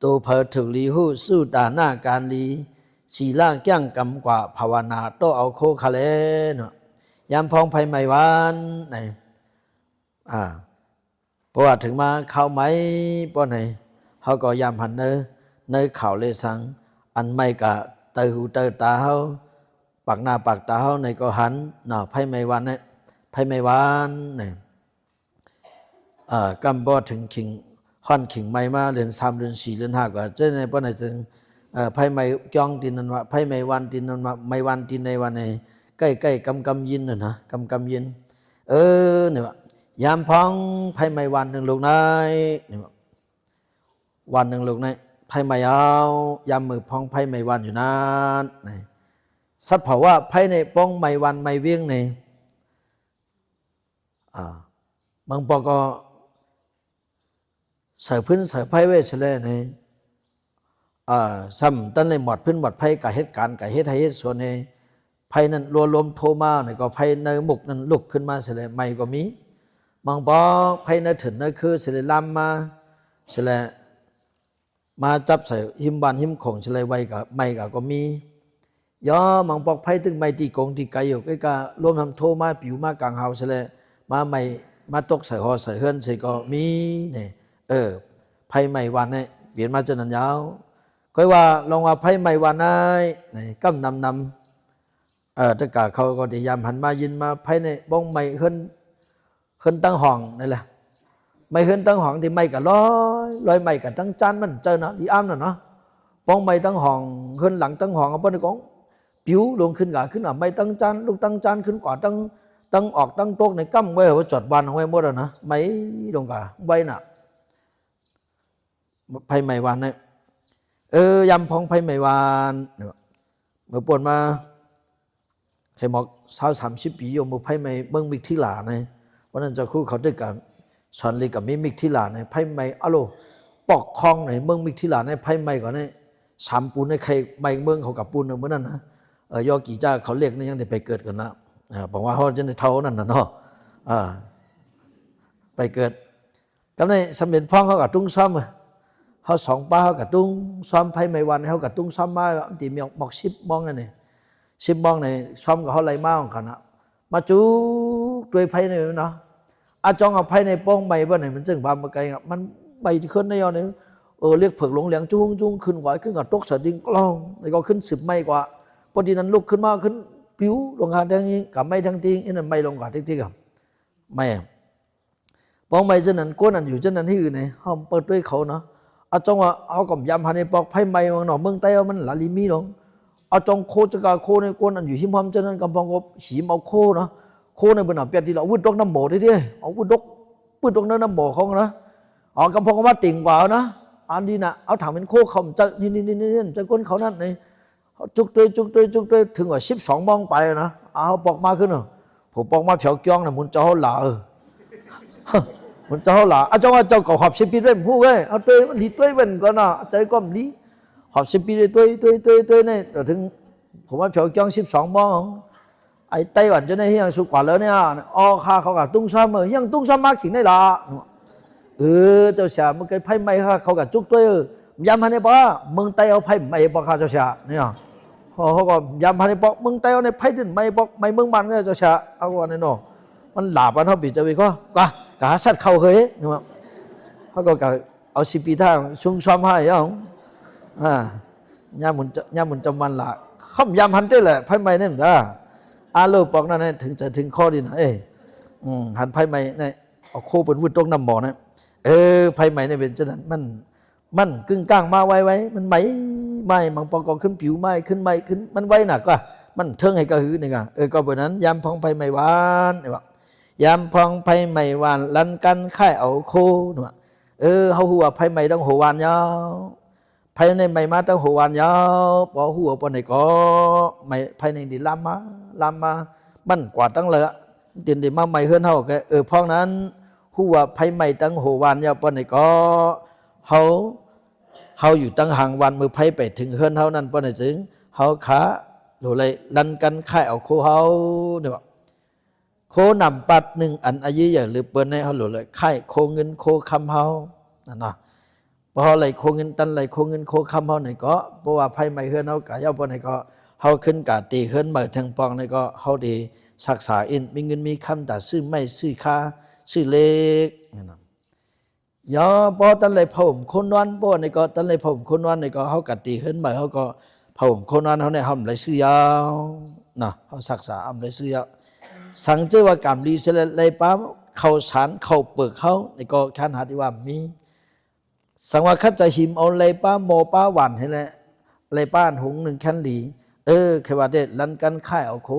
ตัวเผยถึกลีหูสู้ด่านหน้าการลีสีล่าแก้งกำกว่าภาวนาโตเอาโคคาเลเนาะยามพองไพ่ไม่วานนี่ เพราะว่าถึงมาเข้าไหมป้อนไหนเขาก็ยามหันเนยข่าวเลยสังอันไม่กะเตยหูเตยตาเขาปากหน้าปากตาเขาในก็หันหน่อไพ่ไม่วันเนี่ยไพ่ไม่วันเนี่ยกำบอถึงขิงค่อนขิงไม่มาเดือน3เดือน4เดือน5ก็เจ้าในป้อนไหนจึงไพ่ไม่จ้องตินนันว่าไพ่ไม่วันตินนันว่าไม่วันตินในวันในใกล้กำยินน่ะนะกำยินเนี่ยว่ายามพองไพ่ไม่วันหนึ่งลูกนายเนี่ยวันหนึ่งลูกนายไพ่ไม่เอายามมือพองไพ่ไม่วันอยู่นั้นนี่สัพพะว่าไพ่ในป้องไม่วันไม่เวียงในบางปอก็ใส่พื้นใส่ไพ่เวชเลยในซ้ำตั้งเลยหมดพื้นหมดไพ่กับเหตุการณ์กับเหตุให้เหตุส่วนในไพ่นั้นรัวลมโทมาในก็ไพ่ในมุกนั้นลุกขึ้นมาเสร็จเลยไม่ก็มีบางปอไพ่ในถึงในคือเสร็จเลยลำมาเสร็จเลยมาจับใส่หิมบานหิมของเฉลยไว้กับไม่กับก็มีย่อมังปอกไพ่ตึงไม่ตีกงตีไกอยู่ใกล้กับรวมทำโทมาผิวมากลางเฮาเฉลยมาไม่มาตกใส่หอใส่เฮือนใส่ก็มีเนี่ยไพ่ไม่วันเนี่ยเปลี่ยนมาจนนั้นยาวก็ว่าลองว่าไพ่ไม่วันได้เนี่ยกั้มนำตะกาเขาก็ได้ยามหันมายินมาไพ่เนี่ยบ้องไม่เฮือนตั้งห้องนี่แหละไม่เฮือนตั้งห้องที่ไม่กับร้อยไม่กับตั้งจานมันเจอนะดีอ้ำน่ะเนาะป้องไม่ตั้งห้องเฮือนหลังตั้งห้องเอาไปในกองผิวลงขึ้นกับขึ้นไม่ตั้งจานลูกตั้งจานขึ้นกว่าตั้งออกตั้งโต๊ะในกั้มไว้ว่าจอดวันเอาไว้หมดแล้วนะไม่ลงกับไว้น่ะไพ่ไม่วันเนี่ยยำพองไพ่ไม่วันเมื่อปนมาใครบอก30 ปีโยมมือไพ่ไม่เมืองมิกที่หลาเนี่ยวันนั้นจะคู่เขาด้วยกันสอนเลยกับมิกที่หลาในไพ่ไม่อโลปอกคลองในเมืองมิกที่หลาในไพ่ไม่ก่อนเนี่ย3 ปูนในใครไม่เมืองเขากับปูนเหมือนนั้นนะยอกี่จ้าเขาเรียกนี่ยังได้ไปเกิดกันนะบอกว่าเขาจะในเท่านั้นนะเนาะไปเกิดก็ในสำเร็จพ้องเขากับตุ้งซ้ำเขา2 ป้าเขากับตุ้งซ้ำไพ่ไม่วันเขากับตุ้งซ้ำมาตีมีหมอก10 มองนั่นนี่10 มองในซ้ำกับเขาไหลมาของเขานะมาจูด้วยไพ่ในเนาะอาจองเอาไพ่ในป้องใบว่าไหนมันจึงบานมาไกลมันใบที่ขึ้นในยอเนี่ยเรียกเผือกหลงเหลียงจุ้งขึ้นไหวขึ้นกับตกสะดิ้งกล้องในก็ขึ้น10 ไม่กว่าพอดีนั้นลุกขึ้นมาขึ้นผิวลงหาทั้งนี้กับไม่ทั้งทิ้งนั่นไม่ลงกว่าที่กับไม่ป้องใบเช่นนั้นก้นนั้นอยู่เช่นนั้นที่อื่นเนี่ยห้องเปิดด้วยเขาเนาะอาจองว่าเอากับยำพันในปอกไพ่ใบเมืองหนอเมืองใต้มันหลาลิมีหรอเอาจองโคจะกาโคในก้นนั้นอยู่หิมพอมเช่นนั้นกำพองก็หีมเอาโคเนาะโคในบนหน้าเปียที่เราวุ้ดดอกน้ำหมอได้ดิเอาวุ้ดดอกเนื้อน้ำหมอเขานะเอากำพองก็มาติ่งกว่านะอันนี้นะเอาถังเป็นโคเขาจะนี่จะก้นเขานั่นนี่จุกตัวถึงว่า12 มองไปนะเอาปอกมาขึ้นเนาะผมปอกมาเผาจ้องนะมุนเจ้าหล่ามุนเจ้าหล่าเอาจ้องว่าเจ้าก็หอบ10 ปีด้วยผู้เว้ยเอาตัวมันลีตัวเป็นก่อนนะใจก็มันลีหอบ10 ปีด้วยตัวเนี่ยถึงผมว่าเผาจ้อง12 มองไอ้ไต้หวันจะได้ยังสุกว่าแล้วเนี่ยข้าเขากับตุ้งซ้ำยังตุ้งซ้ำมากขิงได้ละเจ้าเสียมันเคยไพ่ไม่เขากับจุกตัวยำพันในปะเมืองไต้เอาไพ่ไม่ปะข้าเจ้าเสียเนี่ยเขาก็ยำพันในปะเมืองไต้เอาในไพ่ถึงไม่ปะไม่เมืองมันก็เจ้าเสียเอาวันนี้เนาะมันหลาบมันเขาบีจะไปก็กะสัตว์เขาเคยเนี่ยเขาก็เอา10 ปีท่าชุ่มซ้ำให้ยังยำมุนจำมันละข้ามยำพันได้แหละไพ่ไม่เนี่ยนะอาโลปอกนั่นถึงจะถึงข้อดีนะหันไพ่ใหม่เนี่ยเอาโคเป็นวุ้นตรงน้ำหมอนะไพ่ใหม่เนี่ยเป็นฉะนั้นมันกึ่งกลางมาไว้มันไม่บางปอกก็ขึ้นผิวไม่ขึ้นมันไว้หนักก็มันเทิงให้กระหือนี่ก็ก็แบบนั้นยามพองไพ่ใหม่หวานนี่ว่ายามพองไพ่ใหม่หวานลันกันค่ายเอาโคนี่ว่าเขาหัวไพ่ใหม่ต้องหัวหวานยาวไพ่ในใหม่มาต้องหัวหวานยาวพอหัวปนไหนก็ไม่ไพ่ในดีลามมามันกว่าตั้งเลยtiền để mà mày hơn hậu cái phongนั้นหัวไพ่ใหม่ตั้งหัววันยาวปนไหนก็เขาอยู่ตั้งห่างวันมือไพ่ไปถึงเฮือนเขานั้นปนไหนจึงเขาขาหรืออะไรลันกันค่ายเอาโคเขาเนี่ยโคนำปัด1 อันอายุอย่างหรือเปิ้นในเขาหรืออะไรค่ายโคเงินโคคำเขานั่นนะพออะไรโคเงินตันอะไรโคเงินโคคำเขาไหนก็เพราะว่าไพ่ใหม่เฮือนเขากะยาวปนไหนก็เขาขึ้นกะตีเฮือนเมื่อทางปองในก็เขาดีศักษาอินมีเงินมีคำแต่ซื้อไม่ซื้อค่าซื้อเล็กนี่นะ ยอพอตันเลยผมคนวันพอในก็ตันเลยผมคนวันในก็เขากัดตีขึ้นมาเขาก็ผมคนวันเขาในห้องเลยซื้อยาวนะเขาศักษาอำเลยซื้อยาวสังเจว่ากรรมดีเสร็จเลยป้าเขาสารเขาเปิดเขาในก็ขันหาที่ว่ามีสังว่าคัดจะหิมเอาเลยป้าโมป้าหวานให้แหละเลยป้าหงหนึ่งขันหลีแค่ว่าเด็ดลันกันค่ายเอาโค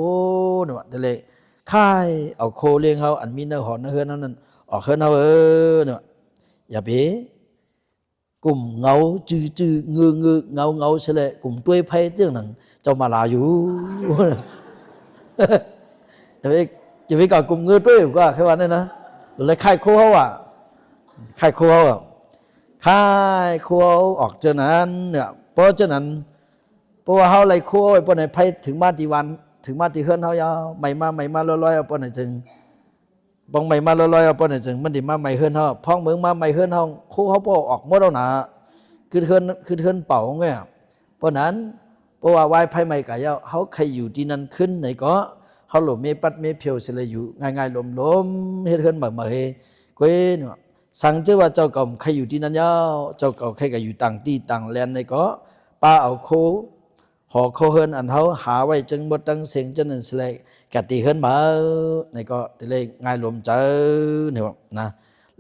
เนี่ยเดเลยค่ายเอาโคเลี้ยงเขาอันมีเนื้อหอนเนื้อนั้นออกเฮือนเขาเนี่ยอย่าเบ้กลุ่มเงาจือเงือเงาเฉลยกลุ่มตัวไพ่เรื่องนั้นเจ้ามาลาอยู่จะไปกับกลุ่มเงือตัวก็แค่ว่านี่นะเลยค่ายโคเขาอ่ะค่ายโคเขาอ่ะค่ายโคเขาออกเจนั้นเนี่ยเพราะเจนั้นเพราะว่าเขาเลยโคไอ้พวกไหนไพ่ถึงมาตีวันถึงมาตีเฮือนเขายาวใหม่มาลอยๆเอาพวกไหนจึงบางใหม่มาลอยๆเอาปนจังมันดิมาใหม่เฮือนเฮาพ้องเมืองมาใหม่เฮือนเฮาโคเขาบ่ออกหมดแล้วนะคือเฮือนเป่าไงเพราะนั้นเพราะว่าไหว้ไผใหม่กะยาเฮาใครอยู่ที่นั้นขึ้นไหนก็เฮาหลบเมปัดเมเพียวสิเลยอยู่ง่ายๆลมๆเฮ็ดเฮือนมาเฮก้อยเนาะสั่งเจอว่าเจ้าเก่าใครอยู่ที่นั้นยาวเจ้าเก่าใครก็อยู่ต่างที่ต่างแลนในก็ป้าเอาโคหอโคเฮือนอันเฮาหาไว้จึงบ่ตั้งเสียงจังนั้นสิเลยกะตีเฮือนมาในก็ติเลยง่ายลมเจอเนี่ยนะ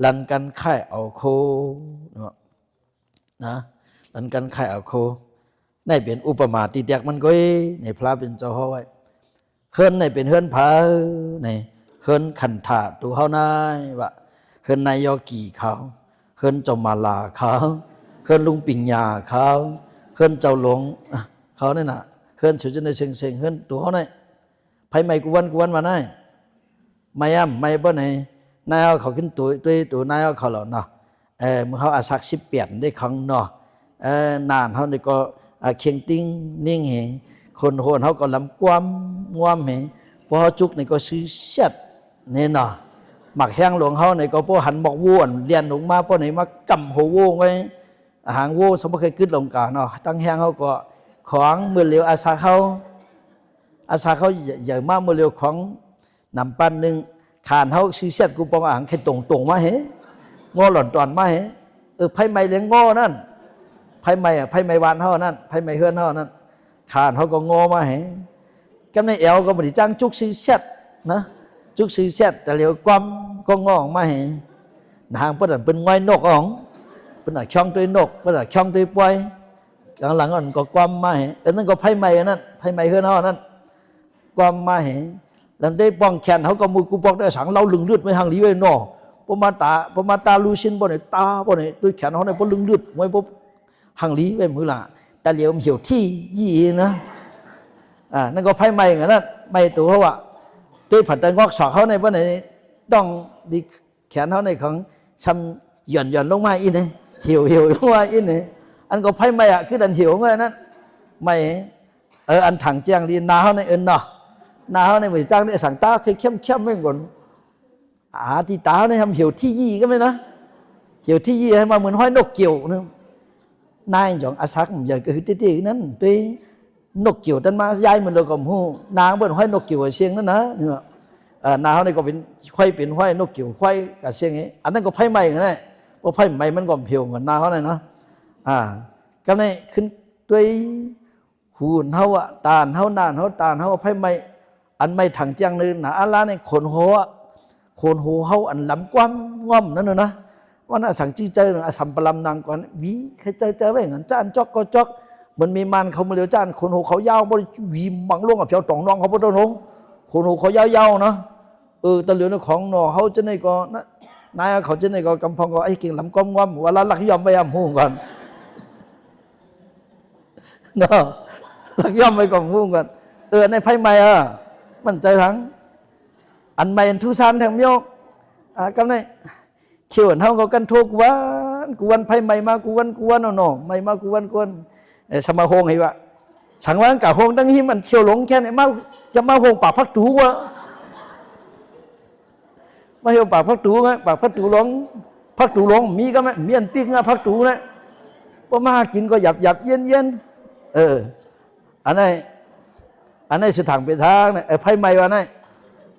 ลันกันค่ายเอาโคเนาะนะลันกันค่ายเอาโคในเป็นอุปมาติแตกมันก็ในพระเป็นเจ้าเฮาไว้เฮือนในเป็นเฮือนผาในเฮือนขันธาตัวเฮานายว่าเฮือนนายอกีเขาเฮือนเจ้ามาลาเขาเฮือนลุงปิงยาเขาเฮือนเจ้าหลงเขาเนี่ยน่ะเฮือนสุจในเชิงเฮือนตัวเฮาเนี่ยไผไม่กวนมาได้ไม่ไม่บ่ไหนนายเขาขึ้นตัวนายเขาเหล่าเนาะมึงเขาอาศักดิ์18ได้ครั้งเนาะนานเขานี่ก็เคียงติ้งนิ่งเหคนโหนเขาก็ลำความง่วมเหพอจุกนี่ก็ซื้อเสียดเนี่ยเนาะหมักแห้งหลวงเขานี่ก็พอหันบอกวัวเรียนลงมาพอไหนมากำหัววัวไว้หางวัวสมมติเคยขึ้นลงกาเนาะตั้งแห้งเขาก็ของมือเหลียวอาศักเขาใหญ่มากมือเร็วของนำปั้นหนึ่งขานเขาซื้อเสียดกูปองอ่างแค่ตรงมาเหงอหล่อนตอนมาเหไพ่ไม่เลี้ยงงอนั่นไพ่ไม่วานเขานั่นไพ่ไม่เฮือนเขานั่นขานเขาก็งอมาเหกำในเอวก็บริจ้างจุกซื้อเสียดนะจุกซื้อเสียดแต่เร็วความก็งอออกมานางเปิดเป็นง่อยนกอ๋องเป็นช่องตัวนกเป็นช่องตัวปล่อยกลางหลังอ่อนก็ความมานั่นก็ไพ่ไม่นั่นไพ่ไม่เฮือนเขานั่นความมาหลังได้ป้องแขนเขาก็มือกูป้องได้สังเล่าลึงเลือดไม่ห่างลีไว้นอพอมาตาลูชินบ่เนี่ยตาบ่เนี่ยด้วยแขนเขาเนี่ยพอลึงเลือดไว้พอห่างลีไว้มือละแต่เหลียวเหี่ยวที่ยี่นะนั่นก็ไพ่ใหม่เหมือนนั้นไม่ตัวเขาว่าด้วยผัดแตงงอกสอกเขาในบ่เนี่ยต้องดีแขนเขาในของซ้ำหย่อนลงมาอินเนี่ยเหี่ยวลงมาอินเนี่ยอันก็ไพ่ใหม่คือดันเหี่ยวไงนั่นไม่อันถังแจ้งดีนาเขาในเนาะนาเขาในเหมือนจ้างเนี่ยสั่งตาเคยเข้มไม่ก่อนที่ตาเนี่ยทำเหี่ยวที่ยี่ก็ไม่นะเหี่ยวที่ยี่ให้มาเหมือนห้อยนกเกี่ยวนึงนายหยองอาศักใหญ่ก็คือที่นั้นตัวนกเกี่ยวตั้งมาย้ายมันเลยก็หูนางเป็นห้อยนกเกี่ยวเชียงนั่นนะเนี่ยนาเขาในก็เป็นห้อยนกเกี่ยวห้อยกับเชียงนี้อันนั้นก็ไพ่ใหม่กันแน่เพราะไพ่ใหม่มันก็เหี่ยวเหมือนนาเขาเลยนะก็ในขึ้นตัวหูนเขาตาเขานานเขาตาเขาไพ่ไม่อันไม่ถังเจียงนึงนะอะไรในขนหัวเขาอันลำกว้างง่อมนั่นนะว่าน่าสั่งจี้เจออาสัมปลำนางก่อนวีใครเจอไว้เงินจ้านจอกก็จอกมันมีมันเขามาเลี้ยวจ้านขนหัวเขายาวบริวีบังล่วงกับเพียวตองน้องเขาพอต้นหงขนหัวเขายาวๆนะตะเหลียวในของหนอเขาจะในก็นายเขาจะในก็กำพองก็ไอ้เก่งลำก้อมง่อมเวลาลักยอมไปยำหูก่อนเนาะลักย่อมไปก่อนงูกันในไพ่ใหม่มันใจทั้งอันใหม่ทุสานแถมโยกก็ในเขียวเท่ากับกันทุกวันไพ่ใหม่มากวนเนาะใหม่มากวนสมาโฮงไงวะสังวันกับโฮงตั้งที่มันเขียวหลงแค่ไหนมาจะมาโฮงปากพักตูวะมาเหี่ยวปากพักตูไงปากพักตูหลงมีก็ไหมมีอันปิ้งพักตูนะพอมากินก็หยับเย็นอันนี้สุดทางไปทางเนี่ยไพ่ไม่วานนี่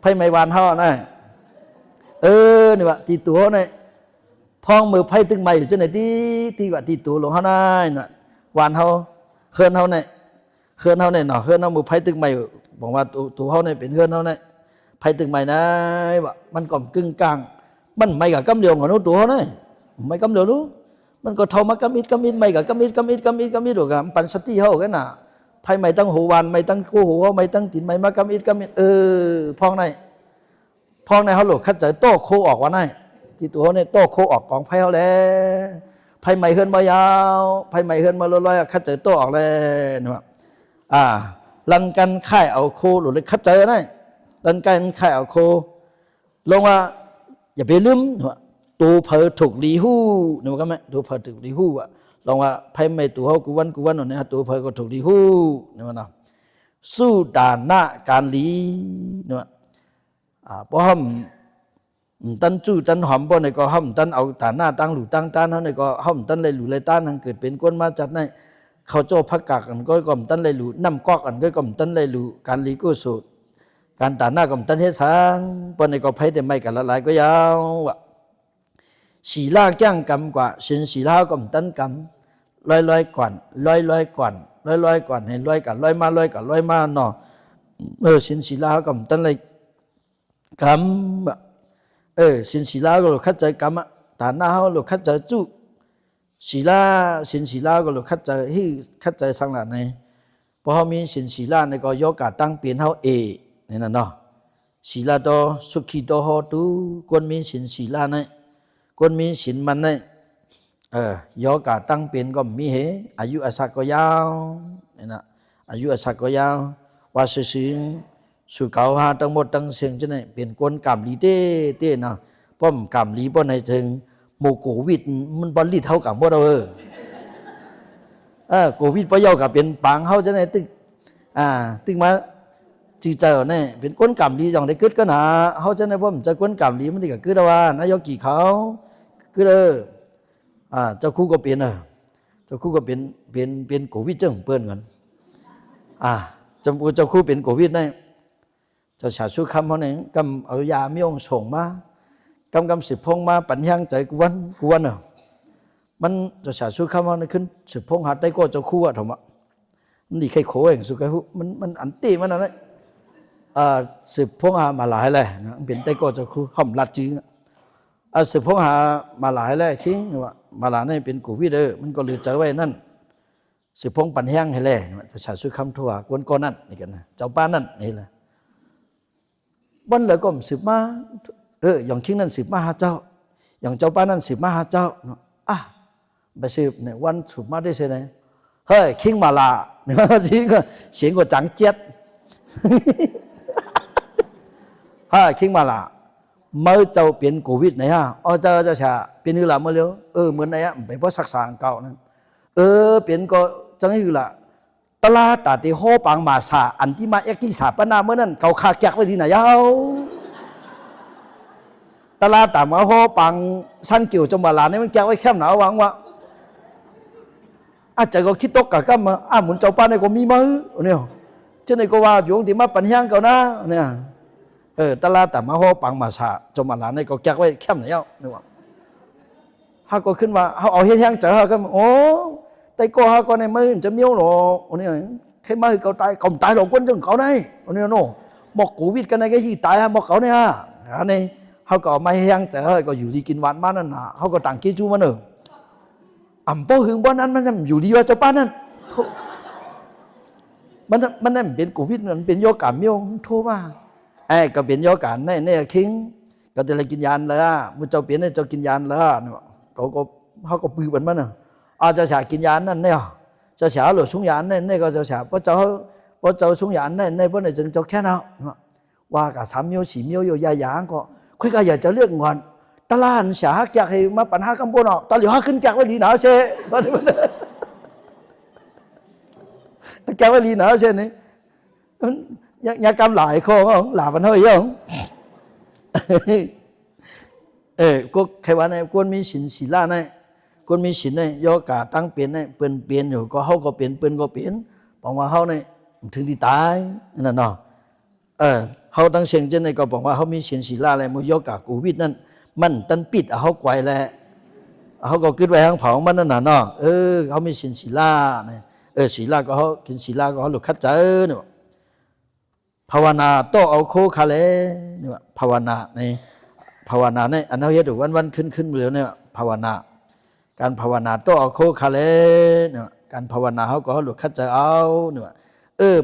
ไพ่ไม่วานห่อนี่นี่วะตีตัวนี่ พองมือไพ่ตึงไม่อยู่จังไหนที่ว่าที่ตัวหลวงเฮาได้น่ะวานเฮาเฮือนเฮาเนี่ยเฮือนเฮาเนี่ยเนาะเฮือนเฮามือไพ่ตึงไม่บอกว่าตัวเฮาเนี่ยเป็นเฮือนเฮาเนี่ยไพ่ตึงไม่นะว่ามันก็กึ่งกลางมันไม่กับกำเดียวของนู้ตัวเฮาเนี่ยไม่กำเดียวรู้มันก็เท่ามากำอิดไม่กับกำอิดหรอกครับปันสติเฮากันน่ะไพ่ไม่ตั้งหูวานไม่ตั้งกู้หูไม่ตั้งตินไม่มากำอิดพองในเขาหลุดคัดใจโต้โคออกว่าไงที่ตัวเขาเนี่ยโต้โคออกกองไพ่เขาแล้วไพ่ใหม่เฮือนมายาวไพ่ใหม่เฮือนมาลอยๆคัดใจโต้ออกแล้วเนี่ยลันกันค่ายเอาโคหลุดเลยคัดใจนะลันกันค่ายเอาโคลงว่าอย่าไปลืมตัวเพอถูกลีหู้เนี่ยก็ไหมตัวเพอถูกลีหู้อ่ะลองว่าไพ่ใหม่ตัวเขากูวันเนี่ยตัวเพอก็ถูกลีหู้เนี่ยมันสู้ด่านหน้าการลีเนี่ยเพราะห้ามตันจู้ตันหอมบ่ในก็ห้ามตันเอาฐานหน้าตั้งหลู่ตั้งต้านเขาในก็ห้ามตันเลยหลู่เลยต้านนั่งเกิดเป็นก้นมาจัดในเขาโจ้พักกักอันก็ก่อมตันเลยหลู่น้ำกอกอันก็ก่อมตันเลยหลู่การลีกู้สูตรการฐานหน้าก่อมตันเฮ็ดสางบ่ในก็ไพ่แต่ไม่กันละลายก็ยาวสีลาแก้งกำกว่าเส้นสีลาก่อมตันกำลอยก่อนลอยก่อนให้ลอยกันลอยมาเนาะเส้นสีลาก่อมตันเลยกำสินศีลาก็หลุดคัดใจกำฐานหน้าเขาหลุดคัดใจจุศีลาสินศีลาก็หลุดคัดใจที่คัดใจสังหลังในพอเขามีสินศีลาในก็ยกกาตั้งเปลี่ยนเขานี่นั่นเนาะศีลาโตสุขีโตโหตุควรมีสินศีลาในควรมีสินมันในยกกาตั้งเปลี่ยนก็มีเหอายุอาศักก็ยาวนี่นะอายุอาศักก็ยาวว่าสิ่งสุขาวหาตั้งหมดตั้งเสียงจะไหนเป็นคนกำลีเต้นะป้อมกำลีป้อในเชิงโมโควิดมันบอลลีเท่ากับหมดโควิดป้อยาวกับเป็นปางเขาจะไหนตึกมาจีเจอเนี่ยเป็นคนกำลีอย่างได้กึศก็หนาเขาจะไหนป้อมจะคนกำลีมันที่กับกึศว่านายกกี่เขากึศเจ้าคู่ก็เป็นเจ้าคู่ก็เป็นโควิดเจ้าของเปิ้นกันเจ้าคู่เป็นโควิดเนี่ยจะฉาชุคำเขาเนี่ยกำเอายาไม่องส่งมากำสิบพงมาปัญญาใจกวนมันจะฉาชุคำเขาเนี่ยขึ้นสิบพงหาได้ก็จะคู่อะถูกไหมมันดีแค่โขเองสุกัยมันอันตีมันอะไรสิบพงหามาหลายเลยนะเป็นได้ก็จะคู่ห่มลัดจริงสิบพงหามาหลายเลยคิงว่ามาหลายนี่เป็นกูวิดมันก็เหลือใจไว้นั่นสิบพงปัญญาให้เลยจะฉาชุคำทั่วกวนก้อนนั่นนี่กันนะเจ้าป้านั่นนี่แหละวันเลยก็สืบมาอย่างคิงนั้นสืบมาหาเจ้าอย่างเจ้าป้านั้นสืบมาหาเจ้าไปสืบเนี่ยวันสืบมาได้เสียไหนเฮ้ยคิงมาละเนี่ยจริงก็เสียงก็จังเจ็ดคิงมาละเมื่อเจ้าเปลี่ยนโควิดไหนเจ้าชาเปลี่ยนนี่ละเมื่อเร็วเหมือนไหนไปเพราะศักดิ์ศาสตร์เก่านั้นเปลี่ยนก็จังนี่ละตลาดแต่ที่โฮปังมาสาอันที่มาเอ็กที่สาปนาเมื่อนั้นเขาขาแกกไว้ที่ไหนตลาดแต่มาโฮปังสั้นเกี่ยวจมาลาเนี่ยมันแกกไว้แคบหนาวหวังว่าอาจจะก็คิดตกกับกันมาหมุนเจ้าป้าในก็มีมือเนี่ยเช่นในก็ว่าอยู่ที่มาปัญญาเก่านะเนี่ยตลาดแต่มาโฮปังมาสาจมาลาเนี่ยก็แกกไว้แคบไหนเนี่ยว่าเขาก็ขึ้นว่าเขาเอาเฮี้ยงเจอเขาก็แต่ก็ฮะก็ในมือจะเมียวหรอกนี่แค่มือเขาตายก่อนตายหรอกคนจังเขาเนี่ยนี่โน่บอกโควิดกันในcái gìตายบอกเขาเนี่ยนี่เขาก็ไม่แห้งแต่เขาก็อยู่ดีกินหวานมานั่นน่ะเขาก็ต่างกินจูมันป้อหึงบ้านนั้นมันจะอยู่ดีว่าเจ้าป้านั่นมันนั่นเป็นโควิดมันเป็นโยกการเมียวโทษว่าก็เป็นโยกการเนี่ยคิงก็จะเลยกินยานเลยมึงเจ้าเปลี่ยนเนี่ยเจ้ากินยานเลยเขาก็ปืนมันเจ้าฉากินยานนั่นเนี่ยเจ้าฉาหลุดสงยานเนี่ยก็เจ้าฉาเพราะเจ้าสงยานเนี่ยเพราะในจึงเจ้าแค่นั้นว่ากับ3 มิล4 มิลอยู่ยาหยางก็คุยกันอยากจะเลือกงอนตลาดฉาแกกให้มาปัญหากำปนตอนเหลียวขึ้นแกกไว้ดีหนาวเช่แกกไว้ดีหนาวเช่นี่ยากำหลายข้อหลามันเท่าไหร่ก็ใครว่าเนี่ยควรมีสินศีลาเนี่ยคนมีศีลเนี่ยโยกาตั้งเปลี่ยนเนี่ยเปลี่ยนอยู่ก็เขาก็เปลี่ยนเปลี่ยนก็เปลี่ยนบอกว่าเขาเนี่ยถึงที่ตายนั่นเนาะเขาตั้งเสียงเจนเนี่ยก็บอกว่าเขามีศีลศีลาอะไรมุโยกากูวิดนั่นมันตันปิดเขาไกวแหละ เขาก็คิดไว้ทางเผามันนั่นน่ะเนาะเขามีสินศีลาเนี่ยศีลาก็เขากินศีลาก็เขาหลุดคัดเจอเนี่ยภาวนาโตเอาโคคาเลเนี่ยภาวนาในภาวนาเนี่ยอันนั้นเฮ็ดวันขึ้นเหลือเนี่ยภาวนาการภาวนาโตเอาโคคาเลเนี่ยการภาวนาเขาก็เขาหลุดคัดเจอเอาเนี่ย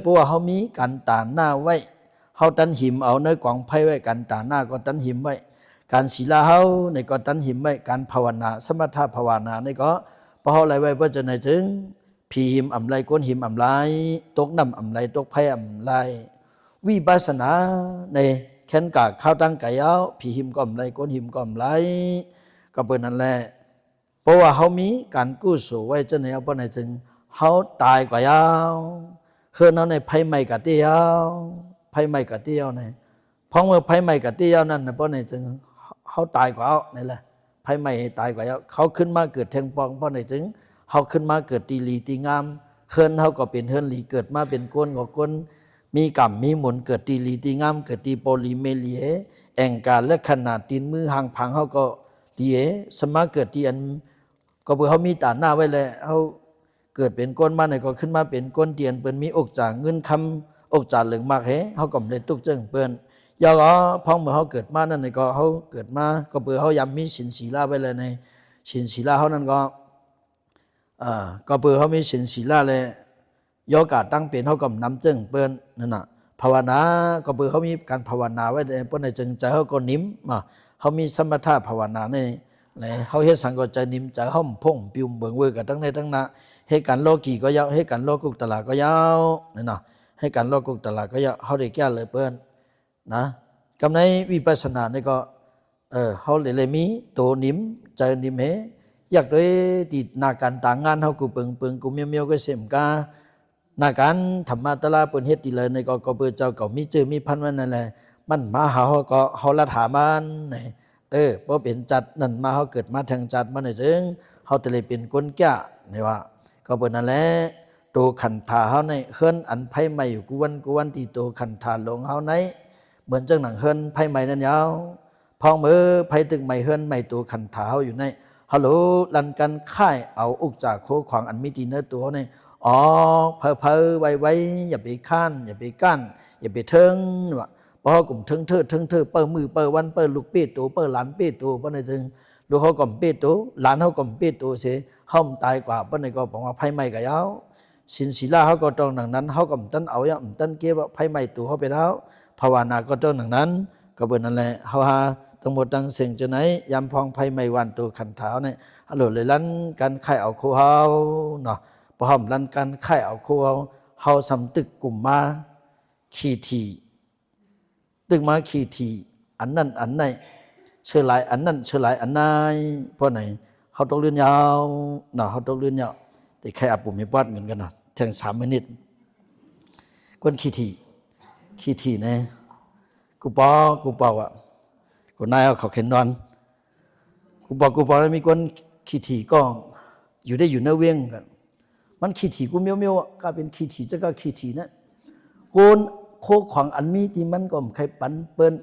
เพราะว่าเขามีการตานหน้าไว้เขาตันหิมเอาเนื้อกองไพ่ไว้การตานหน้าก็ตันหิมไว้การศีลาเฮาในก็ตันหิมไว้การภาวนาสมถะภาวนาในก็เพราะอะไรไว้เพื่อจะในจึงผีหิมอำไรก้นหิมอำไรตกน้ำอำไรตกไพ่อำไรวิปัสสนาในแค้นกากข้าวตั้งไก่เอาผีหิมก็อำไรก้นหิมก็อำไรก็เป็นนั่นแหละเพราะว่าเขามีการกู้สู่ไว้จะในเอาเพราะในจึงเขาตายกว่ายาวเฮือนเอาในไพ่ไม่กะเตี้ยวไพ่ไม่กะเตี้ยวในเพราะเมื่อไพ่ไม่กะเตี้ยวนั่นนะเพราะในจึงเขาตายกว่าเอานี่แหละไพ่ไม่ตายกว่าเขาขึ้นมาเกิดแทงปองเพราะในจึงเขาขึ้นมาเกิดตีลีตีงามเฮือนเขาก็เป็นเฮือนลีเกิดมาเป็นก้นก็ก้นมีกรรมมีหมุนเกิดตีลีตีงามเกิดตีโปลีเมเลียแองการและขนาดตีนมือหางพังเขาก็ดีสมาเกิดตีอันก็เพื่อเขามีตาหน้าไว้เลยเขาเกิดเป็นก้นมาในก็ขึ้นมาเป็นก้นเตียนเปิ้นมีอกจากเงินคำอกจากเหลืองมากเขาก็ไม่ได้ตุกเจิงเปิ้นยาวก็พ้องเมื่อเขาเกิดมานั่นในก็เขาเกิดมาก็เพื่อเขายำมีสินศีลาไว้เลยในสินศีลาเขานั่นก็เพื่อเขามีสินศีลาเลยโยกาตั้งเป็นเขาก็นำเจิงเปิ้นนั่นน่ะภาวนาก็เพื่อเขามีการภาวนาไว้ในเพราะในจึงใจเขาก็นิ่มเขามีสมถะภาวนาในเขาเฮ็ดสังก็ใจนิ่มใจห้อมพ่งปิวเบิ่งเวอร์กับตั้งในตั้งนาให้การโลกีก็ยาวให้การโลกุกตลาดก็ยาวนั่นน่ะให้การโลกุกตลาดก็ยาวเขาได้แก้เลยเปิ้นนะกำในวิปัสสนานี่ก็เขาเลยมีตัวนิ่มใจนิ่มเฮอยากด้วยติดนาการต่างงานเขากูเปิงกูเมียวก็เสมกานาการธรรมะตะลาเปิ้นเฮ็ดติเลยในก็เปิ้นเจ้าก็มีชื่อมีพันธุ์นั่นแหละมันมาหาเขาก็เขาละถามันบ่เป็นจัดนั่นมาเขาเกิดมาทางจัดมาในจึงเขาแต่เลยเป็นก้นแก่นี่ว่าก็เปิ้นนั่นแหละตัวขันธาเขาในเฮือนอันไผใหม่อยู่กวนที่ตัวขันธาลงเขาในเหมือนจังหนังเฮือนไผใหม่นั่นยาวพองมือไผตึกใหม่เฮือนใหม่ตัวขันธาเขาอยู่ในฮัลโหลลันกันค่ายเอาอุกจากโคขวางอันมีตีเนื้อตัวในเพอไว้อย่าไปข้านอย่าไปก้านอย่าไปเทิงว่าเพราะกลุ่มเทิงเปิ้มือเปิ้วันเปิ้ลูกเปี้ตัวเปิ้หลานเปี้ตัวเพราะในจึงลูกเขาก่อมเปี้ตัวหลานเขาก่อมเปี้ตัวเสียห้อมตายกว่าเพราะในก็บอกว่าไพ่ใหม่กับยาวสินศีลาเขาก็ต้องดังนั้นเขาก็ตั้นเอาอย่างตั้นเก็บว่าไพ่ใหม่ตัวเขาไปแล้วภาวนาก็ต้องดังนั้นก็เป็นนั่นแหละเขาหาทั้งหมดทั้งเสียงจะไหนยำพองไพ่ใหม่วันตัวขันเท้าเนี่ยฮัลโหลเลยลั่นกันไข่เอาคู่เขาเนาะพอหอมลั่นกันไข่เอาคู่เขาสำตึกกลุ่มมาขีทีตึกมาขีทีอันนั้นอันไหนเชื่อหลายอันนั้นเชื่อหลายอันไหนเพราะไหนเขาต้องเลื่อนยาวเนาะเขาต้องเลื่อนยาวแต่ใครอาบปุ่มมีวัดเหมือนกันนะแทง3 มินิก้นขีทีเนี่ยกูปออ่ะกูนายเอาเขาเข็นนอนกูปอแล้วมีก้นขีทีก็อยู่ได้อยู่เนื้อเวียงกันมันขีทีกูเมียวก็เป็นขีทีจะก็ขีทีนะโกนโคขวางอันมีที่มันก็ใครปันเปิ้น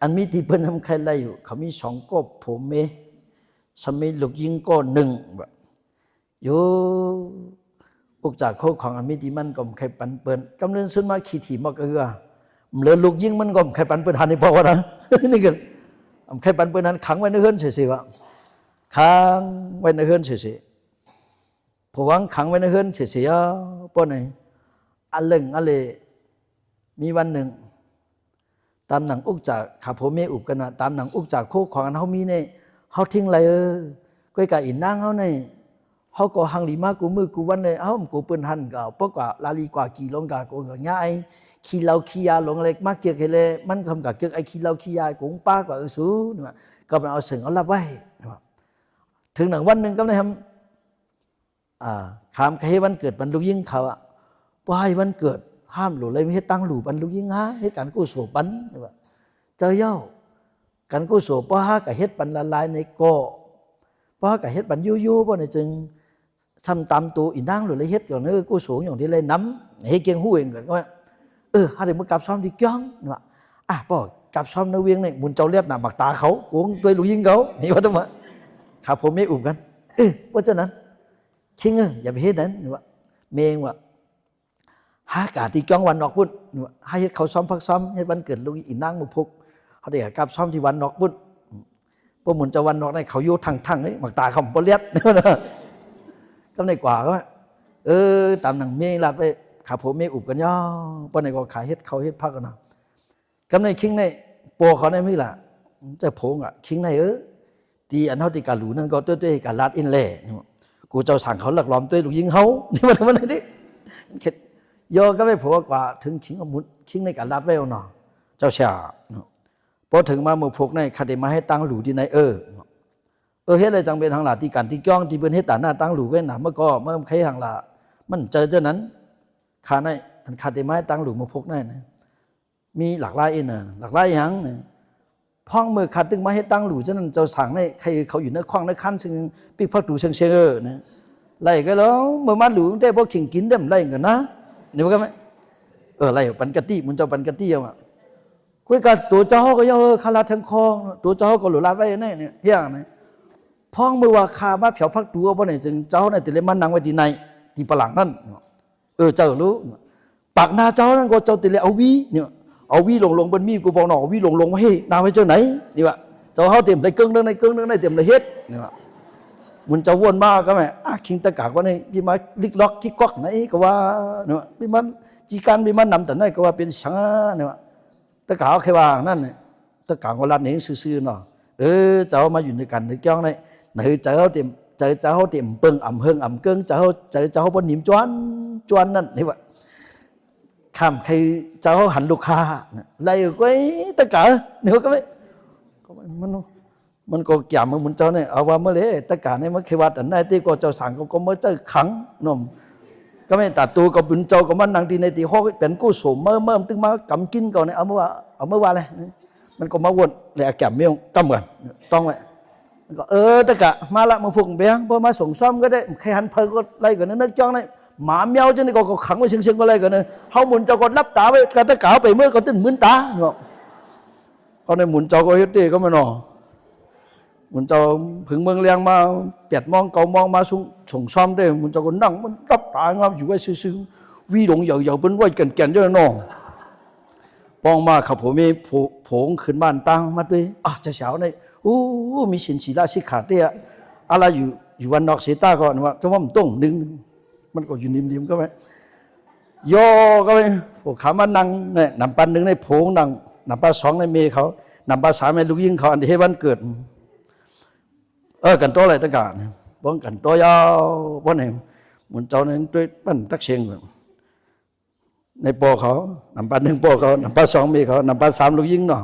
อันมีที่เปิ้นทำใครไล่อยู่เขามี2ก็ผมเมสมัยลูกยิงก็1แบบอยู่อุกจากโคขวางอันมีที่มันก็ใครปันเปิ้นกำเนิดขึ้นมาขีทีมากเอือเหลือลูกยิงมันก็ใครปันเปิ้นหันในพอวะนะนี่กันใครปันเปิ้นนั้นขังไว้ในเฮือนเฉยๆวะขังไว้ในเฮือนเฉยๆผวังขังไว้ในเฮือนเฉยๆป้อนไหนอันเล่งอันเลมีวันหนึ่งตามหนังอุกจากข้าผมไม่อุบกันนะตามหนังอุกจากโคกของอันเขามีเนี่ยเขาทิ้งอะไรก้อยกะอินนางเขาเนี่ยเขาก็หังหลีมากูมือกูวันเลยกูเปิ้นหันก็ปกว่าลาลีกว่ากี่ลงกากูก็ง่ายขี้เหล้าขี้ยาลงเล็กมากเกี่ยวกันเลยมันคำกับเกี่ยวไอ้ขี้เหล้าขี้ยากูป้ากว่าสู้เนี่ยก็มันเอาเสิ่งเอาลับไว้ถึงหนังวันหนึ่งก็เลยทำขามใครวันเกิดบรรลุยิ่งเขาว่าให้วันเกิดห้ามหลุดเลยไม่ให้ตั้งหลุบรรลุยิ่งฮะให้การกู้โสปันว่าเจอเย้าการกู้โสป้ากับเฮ็ดปันละลายในก่อป้ากับเฮ็ดปันยู่ป้าในจึงซ้ำตามตัวอินนั่งหลุดเลยเฮ็ดอย่างนี้กู้โสอย่างที่เลยน้ำให้เกียงหูเองกันว่าหาเดี๋ยวมึงกลับซ้อมดีจ้องว่าป้ากลับซ้อมในเวียงเนี่ยมุนเจ้าเลียบหนาบักตาเขากวงด้วยหลุยิ่งเขานี่ว่าทำไม ข้าผมไม่อุบกันเพราะฉะนั้นคิงอย่าไปเฮ็ดนั้นว่าเมงว่าหากาที่จ้องวันนอกพุ่นให้เขาซ้อมพักซ้อมให้วันเกิดลูกอีนั่งมาพกเขาได้กับซ้อมที่วันนอกพุ่นพวกหมุนจะวันนอกได้เขาโยทั้งหมักตาเขาบ่เลียดก็ในกว่าก็ตามหนังเมงลัดไปข้าผมไม่อุบกันย่อปนในก็ขายเฮ็ดเขาเฮ็ดพักกันนะกำในคิงในโปเขาในไม่ละจะโผงคิงในตีอันเท่าที่การหลูนั่นก็ตัวการลาดอินเล่กูเจ้าสั่งเขาหลักล้อมตัวลูกยิงเขานี่มันทำอะไรดิเข็ดโยก็ไม่พอกว่าถึงคิงอมุดคิงในการลาดไว้เอาหน่อเจ้าชาพอถึงมาเมื่อพกในคาเดมาให้ตั้งหลูที่ในเฮ็ดอะไรจังเป็นทางหลาที่การที่จ้องที่เป็นเฮ็ดตาหน้าตั้งหลูก็หนาเมื่อก็เมื่อใครทางหลามันเจอเจ้านั้นคาในอันคาเดมาให้ตั้งหลูมาพกนั่นนะมีหลักลายหลักลายยังพ่องมือขัดตึงมาให้ตั้งหลูฉะนั้นเจ้าสั่งในใครเขาอยู่ในคล้องในขั้นซึ่งปีกพักดูเชิงนะไล่ก็แล้วเมื่อมาหลูได้พวกขิงกินเด่มไล่กันนะนี่ว่ากันไหมไล่ปันกะตี้มันเจ้าปันกะตี้อ่ะคุยกับตัวเจ้าก็ย่อคาราทั้งคลองตัวเจ้าก็หลุดลาดไว้เนี่ยเฮี้ยงนะพ่องมือว่าคามาเผาพักตัวบ่เนี่ยจึงเจ้าเนี่ยติเลยมันนั่งไว้ที่ในที่ปลังนั่นเจ้ารู้ปากนาเจ้านั่นก็เจ้าติเลยเอาวีเนี่ยเอาวีลงบนมีกูบอกหนอวีลงไว้ให้นาไว้เจ้าไหนนี่วะเจ้าเขาเต็มในเกึ่งนึงในเต็มในเฮ็ดนี่วะมันจะวนมากก็ไหมคิงตะกากว่าในพี่มาลิกล็อกที่ก๊อกไหนก็ว่าเนี่ยพี่มันจีการพี่มันนำแต่ไหนก็ว่าเป็นช่างเนี่ยวะตะกากแค่ว่านั่นเนี่ยตะกากก็รัดเองซื่อๆเนาะเจ้ามาอยู่ในกันในจ้องในไหนเจ้าเต็มเจ้าเต็มเปิงอ่ำเฮิงอ่ำเกิ้งเจ้าบนหนิมจวนนั่นนี่วะคำใครเจ้าหันลูกค้าไล่ไว้ตะกาเนี่ยก็ไม่มันก็แก่มันเจ้าเนี่ยเอาว่าเมื่อไรตะกาเนี่ยมันเควัดอันไหนที่ก็เจ้าสั่งก็มาเจ้าขังนมก็ไม่ตัดตัวก็บุญเจ้าก็มันนั่งตีในตีห้องเป็นกู้สมเมื่อตึงมากำกินก่อนเนี่ยเอาเมื่อวานเลยมันก็มาวนเลยแก่เมี่ยงกำกันต้องไว้ก็ตะกามาละมาฝึกเบี้ยพอมาส่งซ้อมก็ได้ใครหันเพลก็ไล่กันนึกจ้องเนี่ยหมาเมียวจนนี่ก็ขังไว้เชิงๆก็เลยกันเนี่ยเขาหมุนเจ้าก็รับตาไว้กระตะกาไปเมื่อก็ตื่นมึนตาเนาะก็ในหมุนเจ้าก็เฮ็ดดีก็ไม่เนาะหมุนเจ้าผึ่งเมืองเลี้ยงมาเปียดมองเก่ามองมาส่งซ้อมได้หมุนเจ้าก็นั่งมันรับตางามอยู่ไว้ซื่อๆวีหลงเหยาๆเป็นไว้แก่นๆเยอะเนาะปองมาขับผมมีผงขึ้นบ้านตั้งมาด้วยจะเช้าในมีสินสีราชิขาเตี้ยอะไรอยู่วันนอกเสียตาก่อนว่าจะว่ามันต้องดึงมันก็อยู่นิ่มๆก็ไหมโยก็ไปพวกขามันนั่งเนี่ยนำปันหนึ่งในโผงนั่งนำปันสองในเมย์เขานำปันสามในลูกยิงเขาอันที่ให้วันเกิดกันโตอะไรต่างกันบ้องกันโตยาวบ้านไหนหมุนเจ้านั้นด้วยปั้นตักเชียงในโปเขานำปันหนึ่งโปเขานำปันสองเมย์เขานำปันสามลูกยิงเนาะ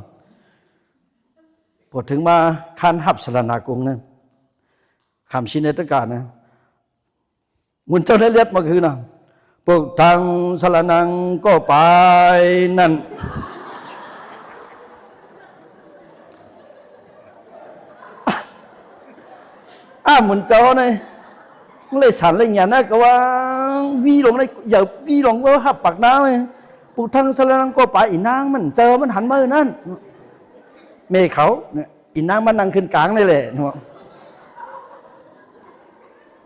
พอถึงมาขั้นหับสารนากงนะคำชี้ในต่างกันนะมุนเจ้าได้เลียดมาคือนะพวกทางสารนังก็ไปนั่นมุนเจ้าเนี่ยเลยสั่นเลยอย่างนั้นก็ว่าวีลงในอย่าวีลงว่าหับปากน้ำเลยพวกทางสารนังก็ไปอีนางมันเจอมันหันมาอยู่นั่นเมฆเขาเนี่ยอีนางมันนั่งขึ้นกลางนี่แหละ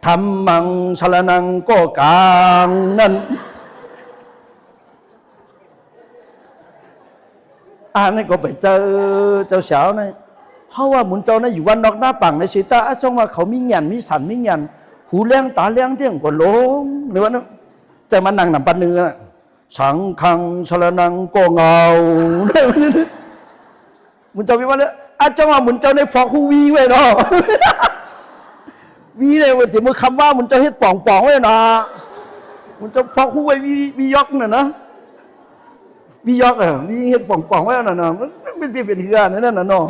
ธรรมังสรณังก็กลางนั่นนี่ก็ไปเจอเจ้าสาวนี่เพราะว่าหมุนเจ้านี่อยู่วันนอกหน้าปังในสีตาจ้องว่าเขามีหยันมีสันมีหยันหูเลี้ยงตาเลี้ยงเที่ยงก็ล้มหรือว่าใจมันนั่งหนำปันเนื้อสังฆังสรณังก็เงาหมุนเจ้าวิวันเลยจ้องว่าหมุนเจ้าในฟอกหูวีไว้เนาะวีเลยว่าแต่เมื่อคำว่ามันจะเฮ็ดป่องๆไว้นะมันจะฟอกหูไว้วียอกน่ะนะวียอกวีเฮ็ดป่องๆไว้น่ะนะมันเป็นเหือนั่นน่ะเนาะ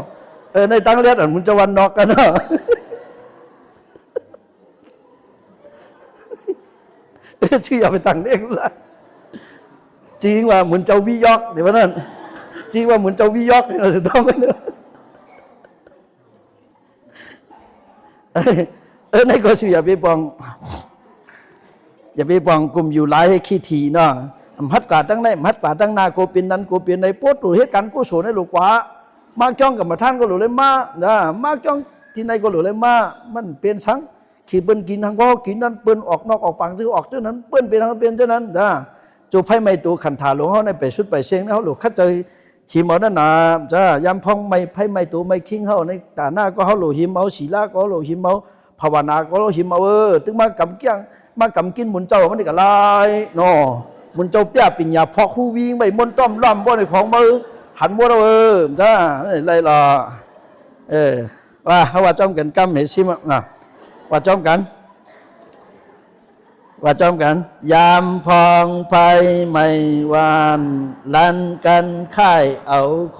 ในตั้งเลียดมันจะวันนอกกันเนาะชื่ออย่าไปตั้งเรียกละจริงว่าเหมือนเจ้าวียอกเดี๋ยวว่านั่นจริงว่าเหมือนเจ้าวียอกเราจะต้องกันเนาะในก็ชื่ออย่าไปปองกลุ่มอยู่หลายขี้ทีเนาะมัดกาตั้งในมัดกาตั้งนาโกเป็นนั้นโกเป็นในโพสต์ตัวเหตุการณ์กุศลในหลวงกว่ามากจ้องกับมาท่านก็หลุดเลยมากจ้อง ที่ไหนก็หลุดเลยมามันเป็นสังขีเปิ้นกินทางก็กินนั้นเปิ้นออกนอกออกปังซื้อออกเจ้านั้นเปิ้นเป็นทางเป็นเจ้านั้นนะจูไพ่ไม่ตัวขันถาหลวงเขาในไปชุดไปเชียงนะเขาหลุดขัดใจหิมเอานั่นนะจ้ายำพองไม่ไพ่ไม่ตัวไม่คิงเขาในตาหน้าก็เขาหลุดหิมเอาศีลาก็หลุดหิมเอาภาวนาก็หลุดหิมเอาถึงมากำเกี้ยงมากำกินหมุนเจ้ามันนี่ก็ลายเนาะหมุนเจ้าเปียปิญญาพอคู่วิ่งไปมนต้อมล่ำบ่ในของมือหันมัวเราจ้าอะไรล่ะว่าจอมกันกำเหซิมนะว่าจอมกันยามพองไฟไม่วานลันกันค่ายเอาโค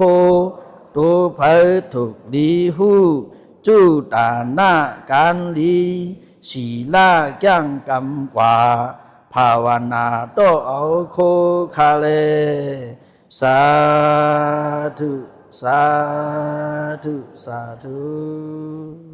ตูเผยถูกดีหูจู้ตาหน้าการลีศีลาย่างกำกว่าภาวนาโตเอาโคคาเลสาธุสาธุ